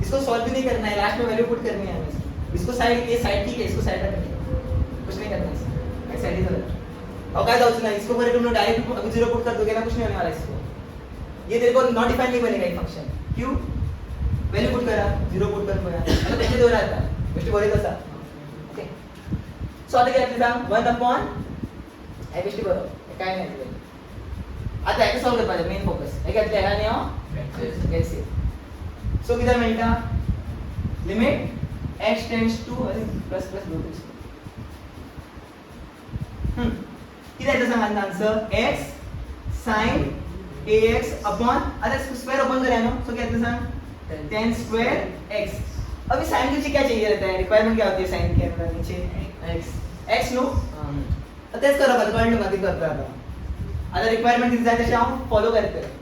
इसको सॉल्व भी नहीं करना है लास्ट में वैल्यू पुट करनी है हमें इसको साइड ये साइड ठीक है इसको साइड रखना कुछ नहीं करना है एक साइड ही तो रहा और क्या जाऊँ ना इसको पर तुम डायरेक्ट अभी 0 पुट कर दोगे ना कुछ नहीं होने वाला इसको ये तेरे को नॉट डिफाइन नहीं बनेगा ये फंक्शन क्यों वैल्यू पुट करा 0 पुट कर बघा आता त्याचे दोन आता गोष्टी बरे तसा ओके सो आता काय सांग 1 अपॉन हे गोष्टी बरोबर काय नाही आता याचं सॉल्व करायचं मेन फोकस हे काय त्याला नाही हो कैसे सो किधर मिलता limit x tends to plus plus 2 किधर येतं सांग answer x sin ax upon आता स्क्वायर अपॉन करें ना सो क्या येतं सांग 10 स्क्वायर x अभी sin के नीचे क्या चाहिए रहता है रिक्वायरमेंट क्या होती है sin के अंदर नीचे x नो तो तेच करा बरं कळलं का ते करतो आता रिक्वायरमेंट किती जाते हम फॉलो करते हैं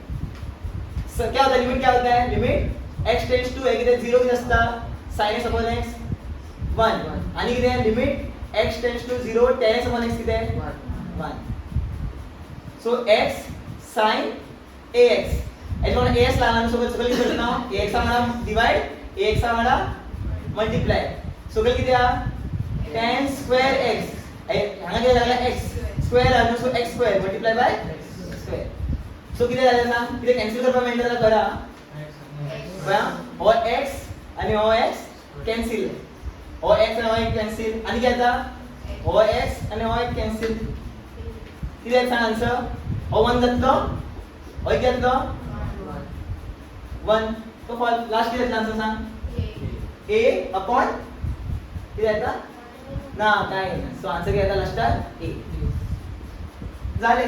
सर क्या होता है लिमिट क्या होता है लिमिट x टेंड्स टू किती 0 किती असतं sin x upon x 1 आणि किती आहे limit x tends to 0 tan x upon x किती आहे 1 सो x sin ax याच्यावर ax लावणार सोबत सगळं लिहू शकतो ax आम्हाला डिवाइड ax आम्हाला मल्टीप्लाय सगळं किती आहे tan स्क्वेअर x ह्याला काय लागला x स्क्वेअर आहे so x square multiply by square so किती झालं ना किती कॅन्सल करता मेंटलला करा बया और x आणि o x cancel o x आणि o x कॅन्सल आणि काय आता o x आणि o x कॅन्सल किती आहे आन्सर o 1 घेतलं o घेतलं 1 तो फॉल लास्ट किती आन्सर सांग a अपॉन किती आता ना काय सो आन्सर काय आता लास्ट a झाले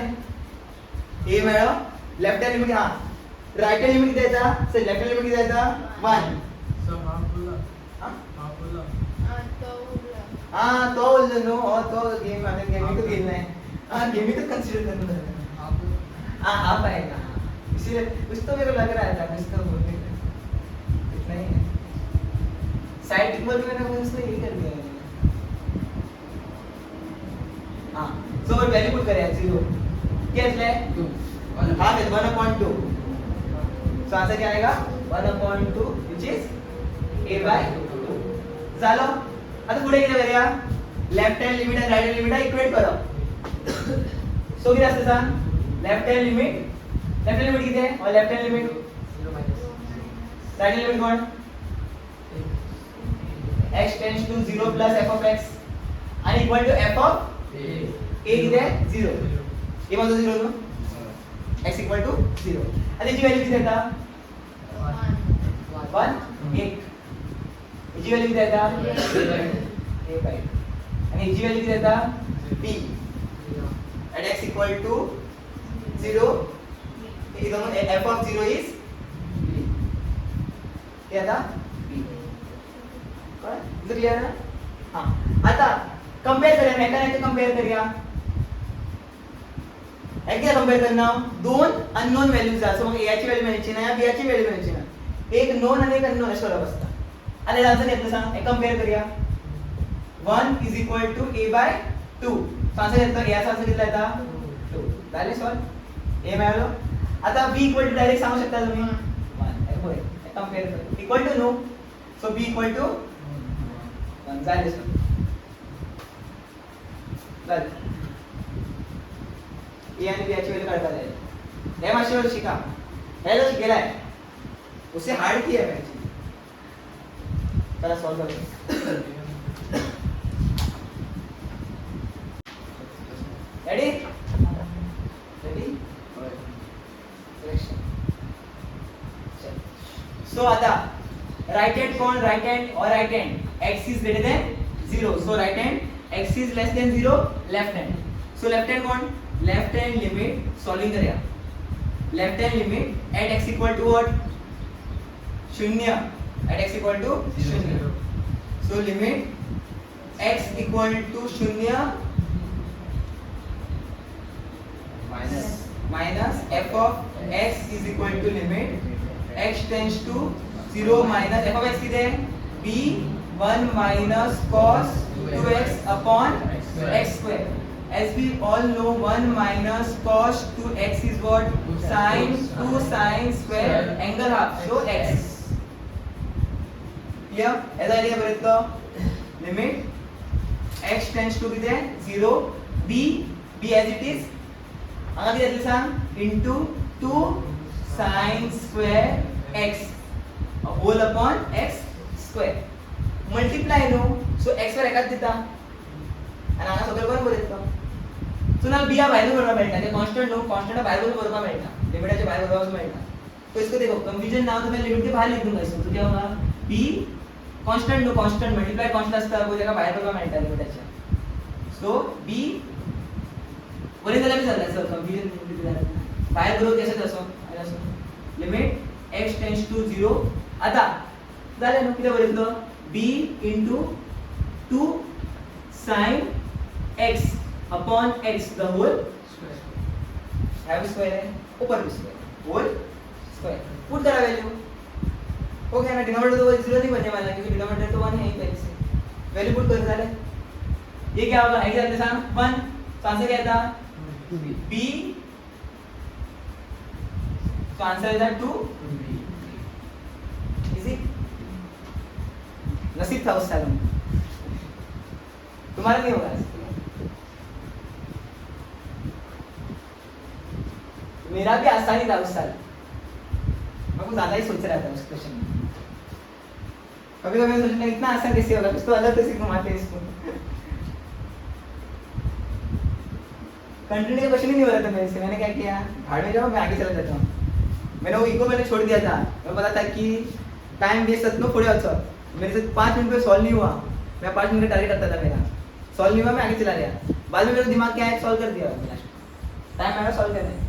a मिळव लेफ्ट हँड लिमिट हा राइट हँड लिमिट किती येता सर लेफ्ट हँड लिमिट किती येता 1 सो हाफ बोला हां तो बोललो नो और तो गेम आता गेम तो खेलना है हां गेम ही तो कंसीडर करना है हां आप आएगा इसीलिए कुछ तो मेरे को लग रहा था कुछ तो बोलने इतना ही है साइड इक्वल मैंने उसने यही कर दिया हां सो अगर वैल्यू पुट करें 0 क्या है 2 हां 1/2 सो आंसर क्या आएगा 1/2 व्हिच इज a/2 झालं आता पुढे किती करूया लेफ्ट हँड लिमिट आणि राइट हँड लिमिट इक्वेट करा सो किती असते सांग लेफ्ट हँड लिमिट किती आहे और left hand limit 0 minus right hand limit कोण x tends to 0 plus f of x आणि equal to f of a किती आहे 0 a म्हणजे 0 नो x इक्वल टू 0 आता याची व्हॅल्यू किती येता 1 1 याची व्हॅल्यू किती येता a बाय आणि याची व्हॅल्यू किती येता b at x equal to 0 इथं f of 0 is b हे आता b काय क्लियर आहे हां आता कंपेयर करूया मेकॅनिकल कंपेयर करूया एकदा कंपेयर करणार दोन अननोन व्हॅल्यूज आहेत सो मग a ची व्हॅल्यू मिळायची नाही b ची व्हॅल्यू मिळायची नाही एक नोन आणि एक अननोन अशा अवस्था आता याचं घेतलं सांग एक कंपेयर करूया 1 is equal to a/2 answer येतो याचा आन्सर किती येता 2 झाले सॉल्व a मिळालं आता b इक्वल टू डायरेक्ट सांगू शकता तुम्ही 1 होय कंपेयर करू equal to no so b equal to 1 झाले सॉल्व झाले a आणि b ची व्हॅल्यू काढता येईल हे माशिवर शिका हे जो शिकलाय उसे हार्ड किया है चला सॉल्व करो रेडी रेडी सो आता राइट हैंड कौन राइट हैंड और right hand x is greater than 0 so right hand x is less than 0 left hand so left hand कौन लेफ्ट हैंड लिमिट सॉल्विंग करूया left hand limit at x equal to what शून्य at x equal to शून्य. So limit x equal to शून्य minus f of x is equal to limit x tends to 0 minus f of x कितने है? b 1 minus cos 2x upon x square. As we all know, 1 minus cos 2x is what? Sin 2 sin square angle half. So x. Here, as I said, limit x tends to be there 0. b as it is. आगे किती असले सांग? into 2 sin square x whole upon x square. Multiply no. So x वर एकाच दिता. आणि हांगा सगळं कोण बरयता? सो ना b हा भायर बरोवपा मेळटा. ते कॉन्स्टंट नो, कॉन्स्टंट भायर बरोवपा मेळटा. लिमिटाचे भायर बरोवपा मेळटा. तो इसको देखो, कंफ्यूजन ना हो तो मैं लिमिट के बाहर लिख दूंगा इसको. तो क्या होगा? b constant no, constant multiply constant असता वो जगह भायर बरोवपा मेळटा लिमिटाच्या. सो b वरी जाल्यार बी जाता सर कंफ्यूजन बाहेर बरोबर केसत असो लिमिट x टेंड्स टू 0. आता झाले न्हू, किती बरयतलो? b into 2 sin x upon x the whole have square है ऊपर भी square whole square. पुट करा वैल्यू. ओके ना, डिनोमिनेटर तो 0 नहीं बनने वाला क्योंकि डिनोमिनेटर तो 1 है ही पहले से. वैल्यू पुट कर डाले. ये क्या होगा? x जाते साम 1. तो आंसर क्या था? b. तो आंसर था 2. इजी. नसीब था उस साल में. तुम्हारा नहीं होगा. मेरा भी आसानी था उस साल. मैं कुछ ज्यादा ही सोच रहा था उस क्वेश्चन में. कभी कभी मैं सोचता इतना आसान कैसे होगा, कुछ तो अलग तरीके से घुमाते हैं इसको. कंटिन्यू क्वेश्चन ही नहीं हो रहा था मेरे से. मैंने क्या किया, भाड़ में जाओ, मैं आगे चला जाता हूँ. मैंने वो इको मैंने छोड़ दिया था. मैं पता था कि टाइम वेस्ट करना थोड़े अच्छा. मेरे से 5 मिनट पे सॉल्व नहीं हुआ. मैं 5 मिनट का टारगेट रखता था मेरा. सॉल्व नहीं हुआ, मैं आगे चला गया. बाद में मेरा दिमाग क्या है, सॉल्व कर दिया. टाइम मेरा सॉल्व करना है.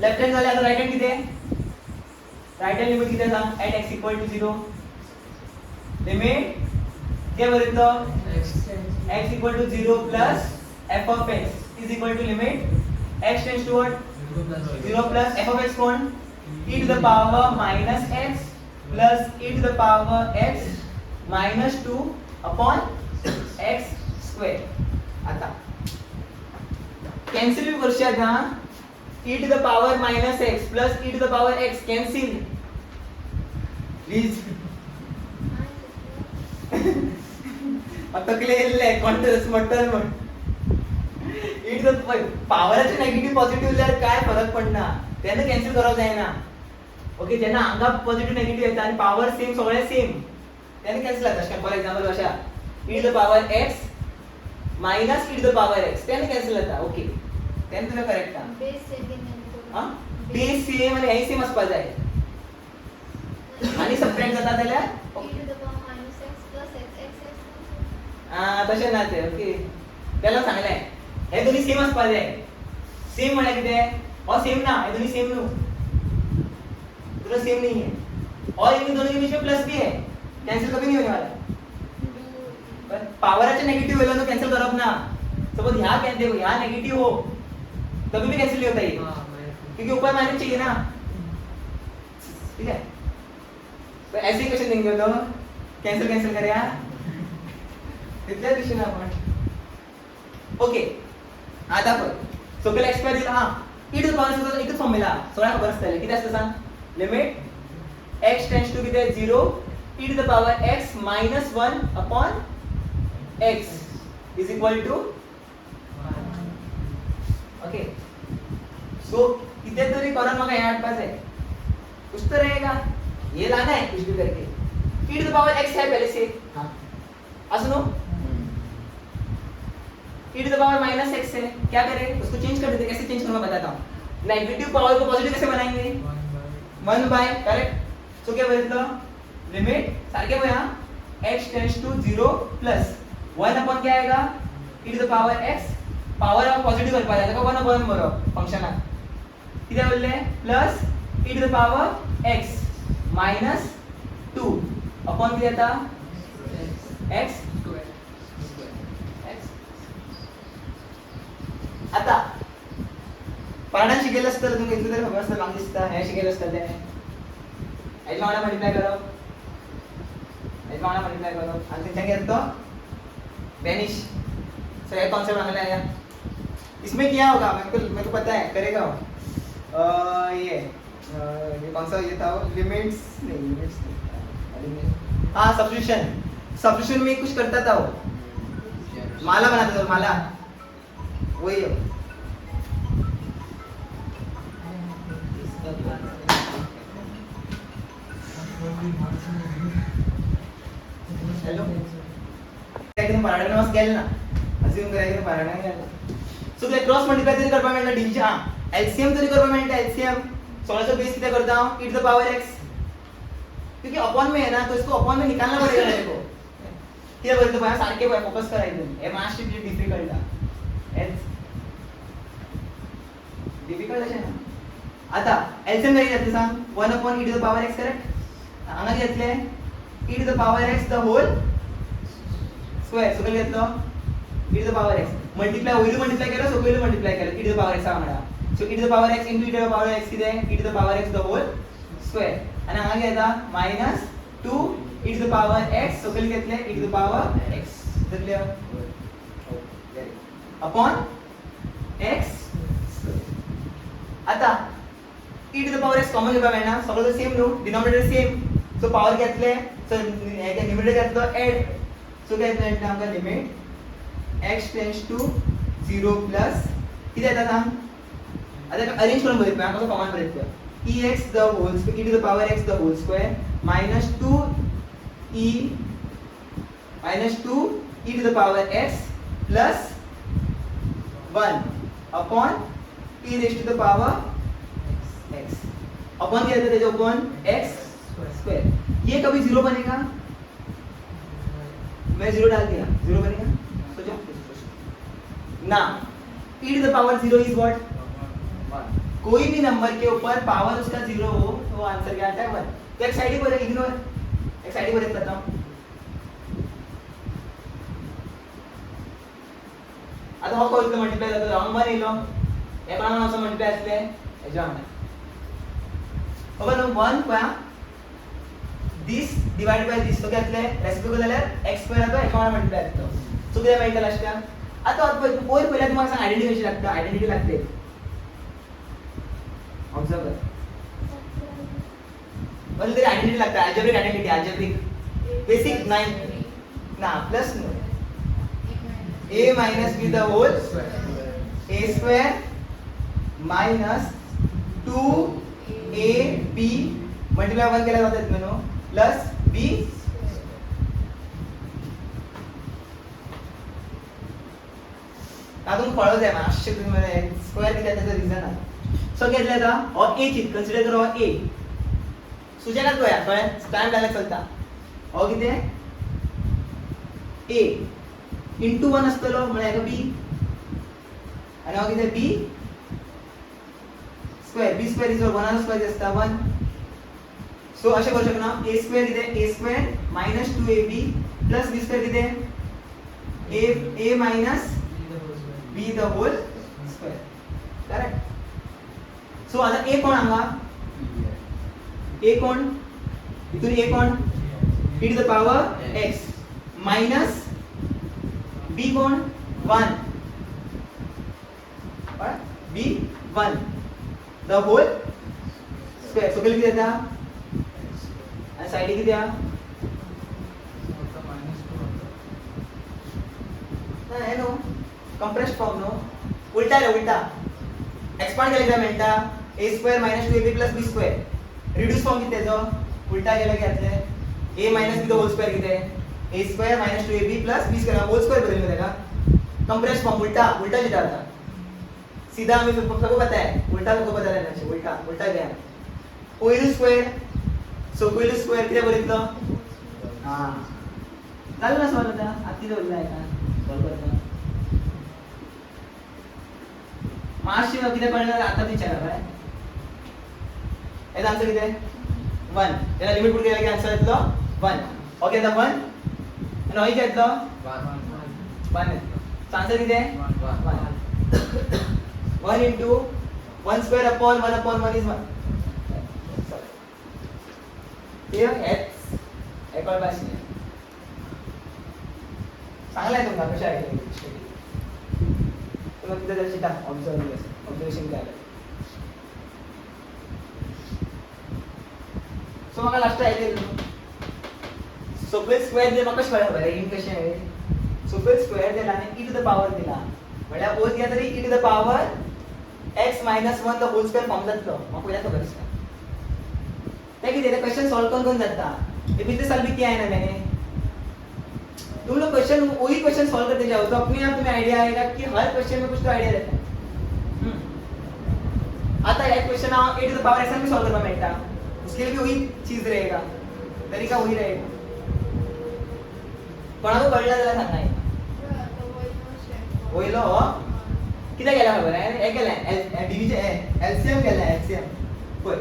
लेफ्ट हैंड वाले आता राइट हैंड किती आहे? राइट हैंड लिमिट किती आहे? at x equal to 0 limit काय बरतो? x equal to 0 plus f of x is equal to limit x tends to what? 0 plus f of x कोण? e to the power minus x plus e to the power x minus 2 upon x square. आता cancel भी करू शकता. e to the power minus x plus e to the power x cancel. Please. आता clear है contrast मटल मग. e to the पॉवरचे negative positive जर काय फरक पडणार त्याने कॅन्सल करावं जायना. ओके, ज्यांना अंगा पॉझिटिव्ह नेगेटिव्ह येतात आणि पॉवर सेम सगळे सेम त्याने कॅन्सल जातात. फॉर एक्झाम्पल अशा e to the power x minus e to the power x त्याने कॅन्सल जातात. ओके, त्याने तुला करेक्ट आहे. बेस सेम आणि हे सेम असपास आहे आणि सबट्रॅक्ट जातात त्याला तसे ना ते. ओके, त्याला चांगलं आहे. हे दोन्ही सेम असपास आहे. सेम म्हणजे किती आहे? और सेम ना, हे दोन्ही सेम नो. तुला सेम नहीं है और इन दोनों के बीच में प्लस भी है. कैंसिल कभी नहीं होने वाला. पर पावरचे नेगेटिव्ह वेलो तो कैंसिल करब ना. सपोज यहाँ क्या देखो, यहाँ नेगेटिव हो तभी भी कैंसिल नहीं होता है क्योंकि ऊपर माइनस चाहिए ना. ठीक है, तो ऐसे क्वेश्चन देंगे तो कैंसिल कैंसिल करेगा तिथल्या दिशेने आपण. ओके, आता पण सोकेल एक्सपायर दिला. हां, e to the power सुद्धा एकच फॉर्म्युला सगळ्या खबर असते. किती असतं सांग? लिमिट x टेंड्स टू किती 0 e to the power x minus 1 upon x is equal to okay. So कितने तरी करण मग यहाँ पास है कुछ तो रहेगा. ये लाना है कुछ भी करके. e to the power x है पहले से. हाँ, असनो e to the power minus x है. क्या करें, उसको चेंज कर देते. कैसे चेंज करूँ मैं बताता हूँ. नेगेटिव पावर को पॉजिटिव कैसे बनाएंगे? 1 by करेक्ट. सो क्या बोलते लिमिट सारखे बघा x tends to 0 plus 1 upon क्या आएगा? e to the power x power आप पॉजिटिव कर पाया था 1 अपॉन बरो फंक्शन किती बोलले plus e to the power x minus 2 upon किती येता x x आता पार्टान शिकेल असतं तुम्ही इतकं तरी खबर असतं लांब दिसता हे शिकेल असतं ते याच्या वांगडा मल्टिप्लाय करो याच्या वांगडा मल्टिप्लाय करो आणि तेच्या घेतो वैनिश सो ये कॉन्सेप्ट आने आया इसमें क्या होगा मेरे को पता है करेगा वो ये कौन सा ये था लिमिट्स नहीं हाँ सब्स्टिट्यूशन में कुछ करता था वो माला बनाता था माला वही है हेलो एकदम पराठा नमस गेल ना अजून करायचं पराठा गेला सो ते क्रॉस मल्टिप्लाय तरी करपा मेळटा डिव्हिजन हां एलसीएम तरी करपा मेळटा एलसीएम 16 का बेस कितना करता हूँ e to the power x क्योंकि अपॉन में है ना तो इसको अपॉन में निकालना पड़ेगा मेरे को क्या बोलते हैं सारखे बाय फोकस करायचं हे मास्टर डिफिकल्ट आहे डिफिकल्ट आहे ना आता एलसीएम काय घेतलं सांग 1 upon e to the power x correct हांगा घेतले e to the power x the whole square so काय घेतलं e to the power x multiply होईल मल्टिप्लाय केलं सो होईल मल्टिप्लाय केलं e to the power x आम्हाला so e to the power x into e to the power x किती आहे e to the power x the whole square आणि हांगा घेता minus 2 e to the power x so काय घेतले e to the power x धरले upon x आता e to the power x common घेऊया ना सगळं same no denominator same so power घेतले सो हे न्यूमरेटर घेतलं ऐड सो काय घेतलं आमका लिमिट x tends to 0 plus किती येता सांग आता अरेंज करून बघितलं आपण कॉमन बघितलं ex the whole square e to the power x the whole square minus 2 e to the power x plus 1 upon e raised to the power x upon क्या देते हैं अपॉन x स्क्वायर ये कभी 0 बनेगा मैं 0 डाल दिया 0 बनेगा सोचो ना e to the power 0 is what 1 कोई भी नंबर के ऊपर पावर उसका 0 हो तो वो आंसर क्या आता है 1 तो एक साइड ही बोले इग्नोर एक साइड ही बोले करता हूं आता हा कोई मल्टीप्लाय जातो राउंड 1 इलो एका नावाने असं मल्टीप्लाय असले याच्यामध्ये बघा ना 1 पहा this divided by this तो क्या असले रेसिप्रोकल झाल्यावर x स्क्वेअर आता एका नावाने मल्टीप्लाय असतो सो किती माहिती लास्टला आता कोई पहिला तुम्हाला सांग आयडेंटिटी कशी लागते आयडेंटिटी लागते ऑब्जर्व म्हणजे तरी आयडेंटिटी लागते अल्जेब्रिक आयडेंटिटी अल्जेब्रिक बेसिक 9 ना plus no a minus b the whole a square minus 2ab multiply 1 केला जातात म्हणून प्लस b अजून कळत आहे मागचे तुम्ही मला स्क्वेअर किती त्याचं रिझन आहे सो घेतलं आता और a चित कन्सिडर करो a सुजानात गोया कळलं स्टँड लागला चलता और किती आहे a into 1 असतलो म्हणजे b आणि और किती आहे b square b square is 1 square असता 1 सो असे करू शकणार a स्क्वेअर किती आहे a square minus 2ab plus b square किती आहे a minus b the whole square correct so आता a कोण आंगा a कोण इथून a कोण e to the power x minus b कोण 1 b 1 the whole square so किती देता आणि साइड किती द्या नाही नो compressed form no उल्टा है उल्टा एक्सपांड केला मिळता a square minus 2ab plus b square reduce form किती आहे उल्टा केला की आतले a minus b the whole square किती आहे a square minus 2ab plus b square whole square बदल में देगा कंप्रेस फॉर्म उल्टा उल्टा लिखा था सीधा हमें सबको पता है उल्टा सबको पता रहना चाहिए उल्टा उल्टा क्या है कोइल स्क्वेअर सो कोइल स्क्वेअर किती बरोबर हां झालं ना सॉल्व आता आती बोलला आहे का बरोबर मार्क्स किती पडणार आता विचारा काय याचा आन्सर किती आहे 1 याला लिमिट पुट केला की आन्सर येतलो 1 ओके आता 1 आणि होय काय येतलो 1 येतलो सो आन्सर किती आहे 1 into 1 square upon 1 upon 1 is 1 here x equal by c चांगला आहे तुमचा कशा आहे तुम्ही तिथे जर शिका ऑब्झर्वेशन केलं सो मला लास्ट आहे सोपे स्क्वेअर दे मग कशा बरं इन कशा आहे सोपे स्क्वेअर दिला आणि e टू द पॉवर दिला म्हणजे ओत घ्या तरी e to the power x minus 1 the whole square form जातलो मग पहिला खबर असता ते किती क्वेश्चन सॉल्व करून जाता ये भी तो सॉल्व किया है ना मैंने तुम लोग क्वेश्चन वही क्वेश्चन सॉल्व करते जाओ तो अपने आप तुम्हें आइडिया आएगा कि हर क्वेश्चन में कुछ तो आइडिया रहता है आता है क्वेश्चन आ e to the power x में सॉल्व करना बेटा उसके लिए भी वही चीज रहेगा तरीका वही रहेगा कोणाला कळलं त्याला सांगणार आहे वही लो किती गेला खबर आहे हे केलं डिव्हिजन एलसीएम केलं एलसीएम होय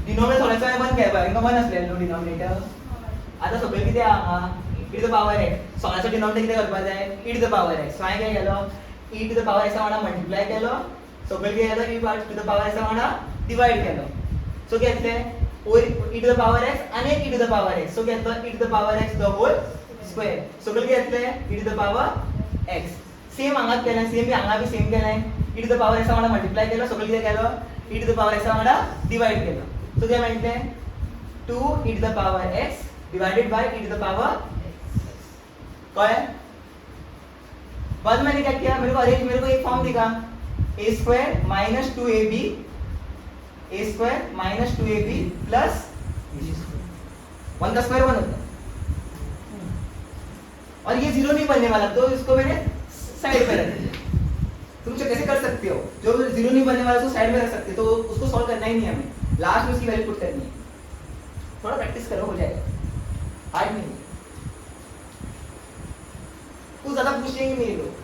डिनोमिनेटर सोडायचं आहे 1 घ्यायचा इंगा 1 असलेलं डिनोमिनेटर आता सगळे किती e to the power x सोडायचं डिनोमिनेटर किती करपाचं आहे e to the power x काय काय केलं e to the power x वाला मल्टिप्लाय केलं सगळे किती केलं e to the power x वाला डिवाइड केलं सो घेतले e to the power x आणि e to the power x so घेतलं e to the power x the whole square सगळे घेतले e to the power x same अंगात केलं same अंगा भी सेम केलं e to the power x वाला मल्टिप्लाय केलं सगळे किती केलं e to the power x वाला डिवाइड केलं सो काय म्हणते 2 e to the power x divided by e to the power क्या है बाद में मैंने क्या किया मेरे को एक फॉर्म दिखा a square minus 2ab a square minus 2ab plus 1 का स्क्वायर 1 होता है और ये जीरो नहीं बनने वाला तो इसको मैंने साइड पे रख दिया तुम कैसे कर सकते हो जो जीरो नहीं बनने वाला उसको साइड में रख सकते हो तो उसको सॉल्व करना ही नहीं हमें लास्ट में उसकी वैल्यू पुट करनी है थोड़ा प्रैक्टिस करो हो जाएगा हार्ड नहीं कुछ ज्यादा पूछेंगे नहीं लोग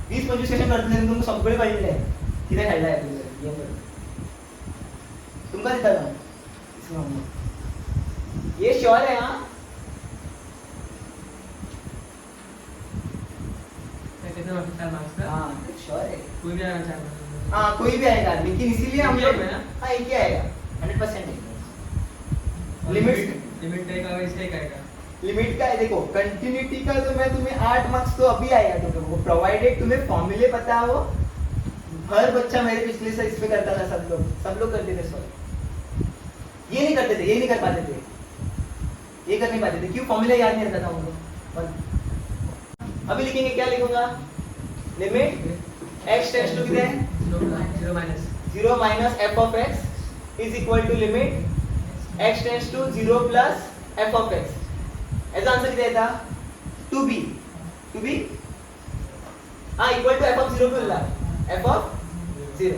20-25 क्वेश्चन करते हैं तुमको सगळे पाहिजे किती खायला आहे तुझं गेम तुमका देता ना ये श्योर है हाँ हाँ श्योर है कोई भी आना चाहता हाँ कोई भी आएगा लेकिन इसीलिए हम लोग हाँ एक ही आएगा 100% लिमिट का इसका एक आएगा लिमिट का है देखो कंटिन्यूटी का तो मैं तुम्हें 8 मार्क्स तो अभी आएगा तुमको प्रोवाइडेड तुम्हें फॉर्मूले पता हो हर बच्चा मेरे पिछले से इस पे करता था सब लोग करते थे सॉरी ये नहीं करते थे ये नहीं कर पाते थे ये कर नहीं पाते थे क्यों फॉर्मूला याद नहीं रहता था उनको अभी लिखेंगे क्या लिखूंगा लिमिट x टेंड्स टू कितने 0 minus f of x is equal to limit x tends to 0 plus f of x ऐसा आंसर किती येता 2b हाँ इक्वल टू f of 0 बोलला f of 0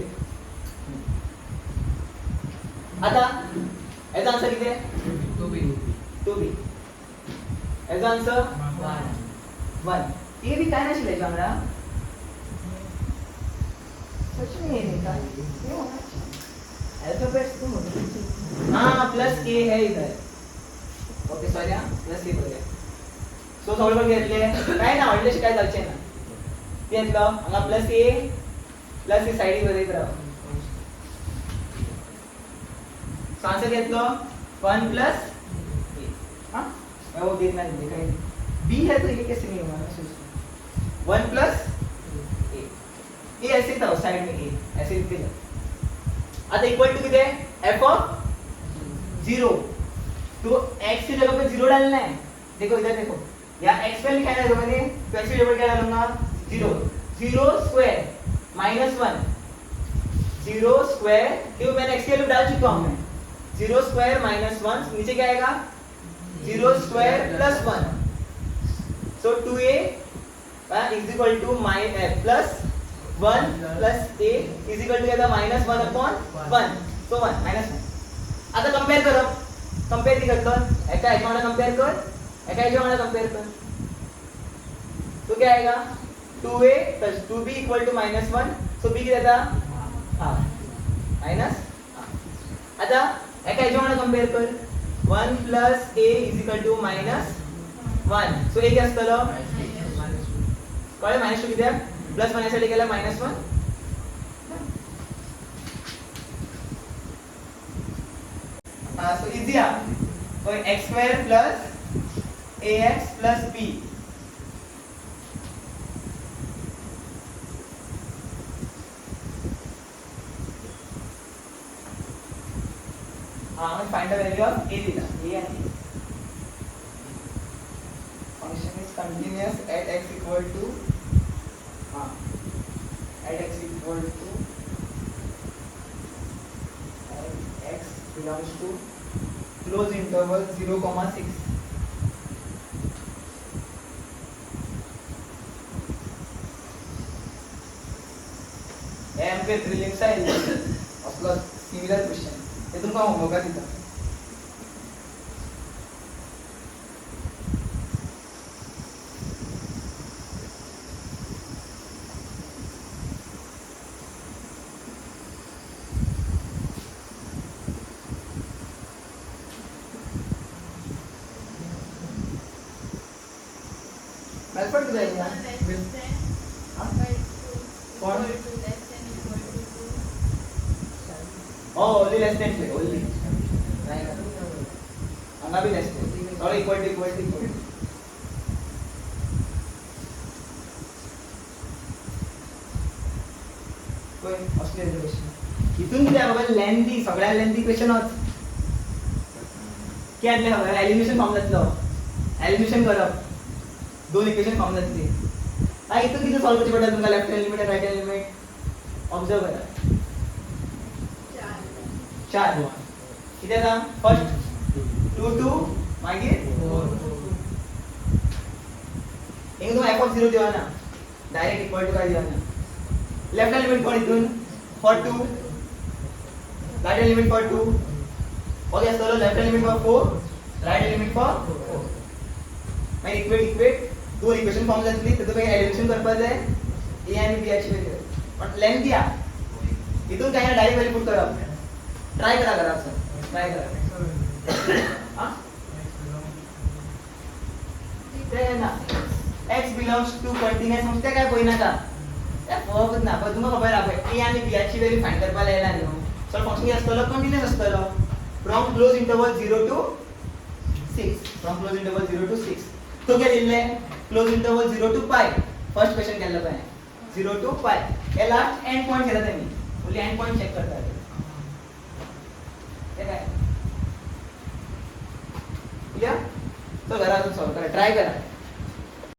आता ऐसा आंसर किती आहे 2b ऐसा आंसर 1 ये भी काय नाही शिकायचं आम्हाला कुछ नहीं है का क्यों अल्फाबेट्स तुम हाँ प्लस a है इधर ओके सॉरी हां प्लस a बोल गया सो सॉल्व कर घेतले काय ना ऑर्डर शिकाय जायचे ना घेतलं हांगा प्लस a साइड वर येत राव सो आन्सर घेतलं 1 प्लस a हां वो देखना है b है तो ये कैसे नहीं होगा 1 प्लस ये ऐसे था साइड में ए ऐसे लिख देना आता इक्वल टू कितने f ऑफ 0 तो x की जगह पे 0 डालना है देखो इधर देखो यहाँ x पे लिखा है ना मैंने तो x की जगह पे क्या डालूंगा 0 स्क्वायर माइनस 1 0 स्क्वायर क्यों मैंने x की वैल्यू डाल चुका हूं मैं 0 स्क्वायर माइनस 1 नीचे क्या आएगा 0 square plus 1 so 2a is equal to plus 1 plus a is equal to क्या था -1 upon 1 so 1 minus 1 आता कंपेयर करो कंपेयर की करतो एका याच्यामध्ये कंपेयर कर एका याच्यामध्ये कंपेयर कर तो क्या आएगा 2a plus 2b equal to -1 so b किती येता हां मायनस आता एका याच्यामध्ये कम्पेअर कर 1 plus a is equal to minus 1 so a किती असतलो कळलं मायनस 2 किती आहे प्लस 1 यासाठी गेला मायनस 1 सो इझी आहे so x square plus ax plus b find the value of a दिला a आणि function is continuous at x equal to at x equal to x belongs to close interval 0,6 एम पे थ्रिलिंग साइल आपला similar question हे तुमका homework दिता मेथड किती आहे only less than 2 only अंगा भी less than और equal to कोई ऑस्ट्रेलियन क्वेश्चन इथून किती आहे बाबा लेंथी सगळ्या लेंथी क्वेश्चन होत की आदले हवे एलिमिनेशन फॉर्म जातलो एलिमिनेशन करप दोन इक्वेशन फॉर्म जातली हा इथून किती सॉल्व करची पडटा तुमका लेफ्ट हँड लिमिट आणि राइट हँड लिमिट ऑब्जर्व करा 4 किती आता फर्स्ट 2 2 मागीर 4 एक तुम्ही f of 0 दिला ना डायरेक्ट इक्वल टू काय दिला ना लेफ्ट हँड लिमिट कोण इथून for 2 right hand limit for 2 okay असतो left hand limit for 4 right hand limit for 4 मग इक्वेट दोन इक्वेशन फॉर्म जातली तर तुम्ही एलिमिनेशन करपा जाय a आणि b ची व्हॅल्यू पण लेंथ द्या इथून काय डायरेक्ट व्हॅल्यू पुट करा ट्राय करा सर ट्राय करा हां ते ना x belongs to continuous म्हणजे काय होईना का त्या फॉर्मच ना पण तुम्हाला खबर आहे a आणि b ची व्हॅल्यू फाइंड करपाला यायला न्हू सर फंक्शन किती असतलो कंटिन्यूअस असतलो from close interval 0 to 6 from close interval 0 to 6 तो काय दिले close interval 0 to pi first question केलं पाहिजे 0 to pi हे लास्ट एंड पॉइंट केला त्यांनी ओनली एंड पॉइंट चेक करता ते काय क्लियर तो घरातून सॉल्व करा ट्राय करा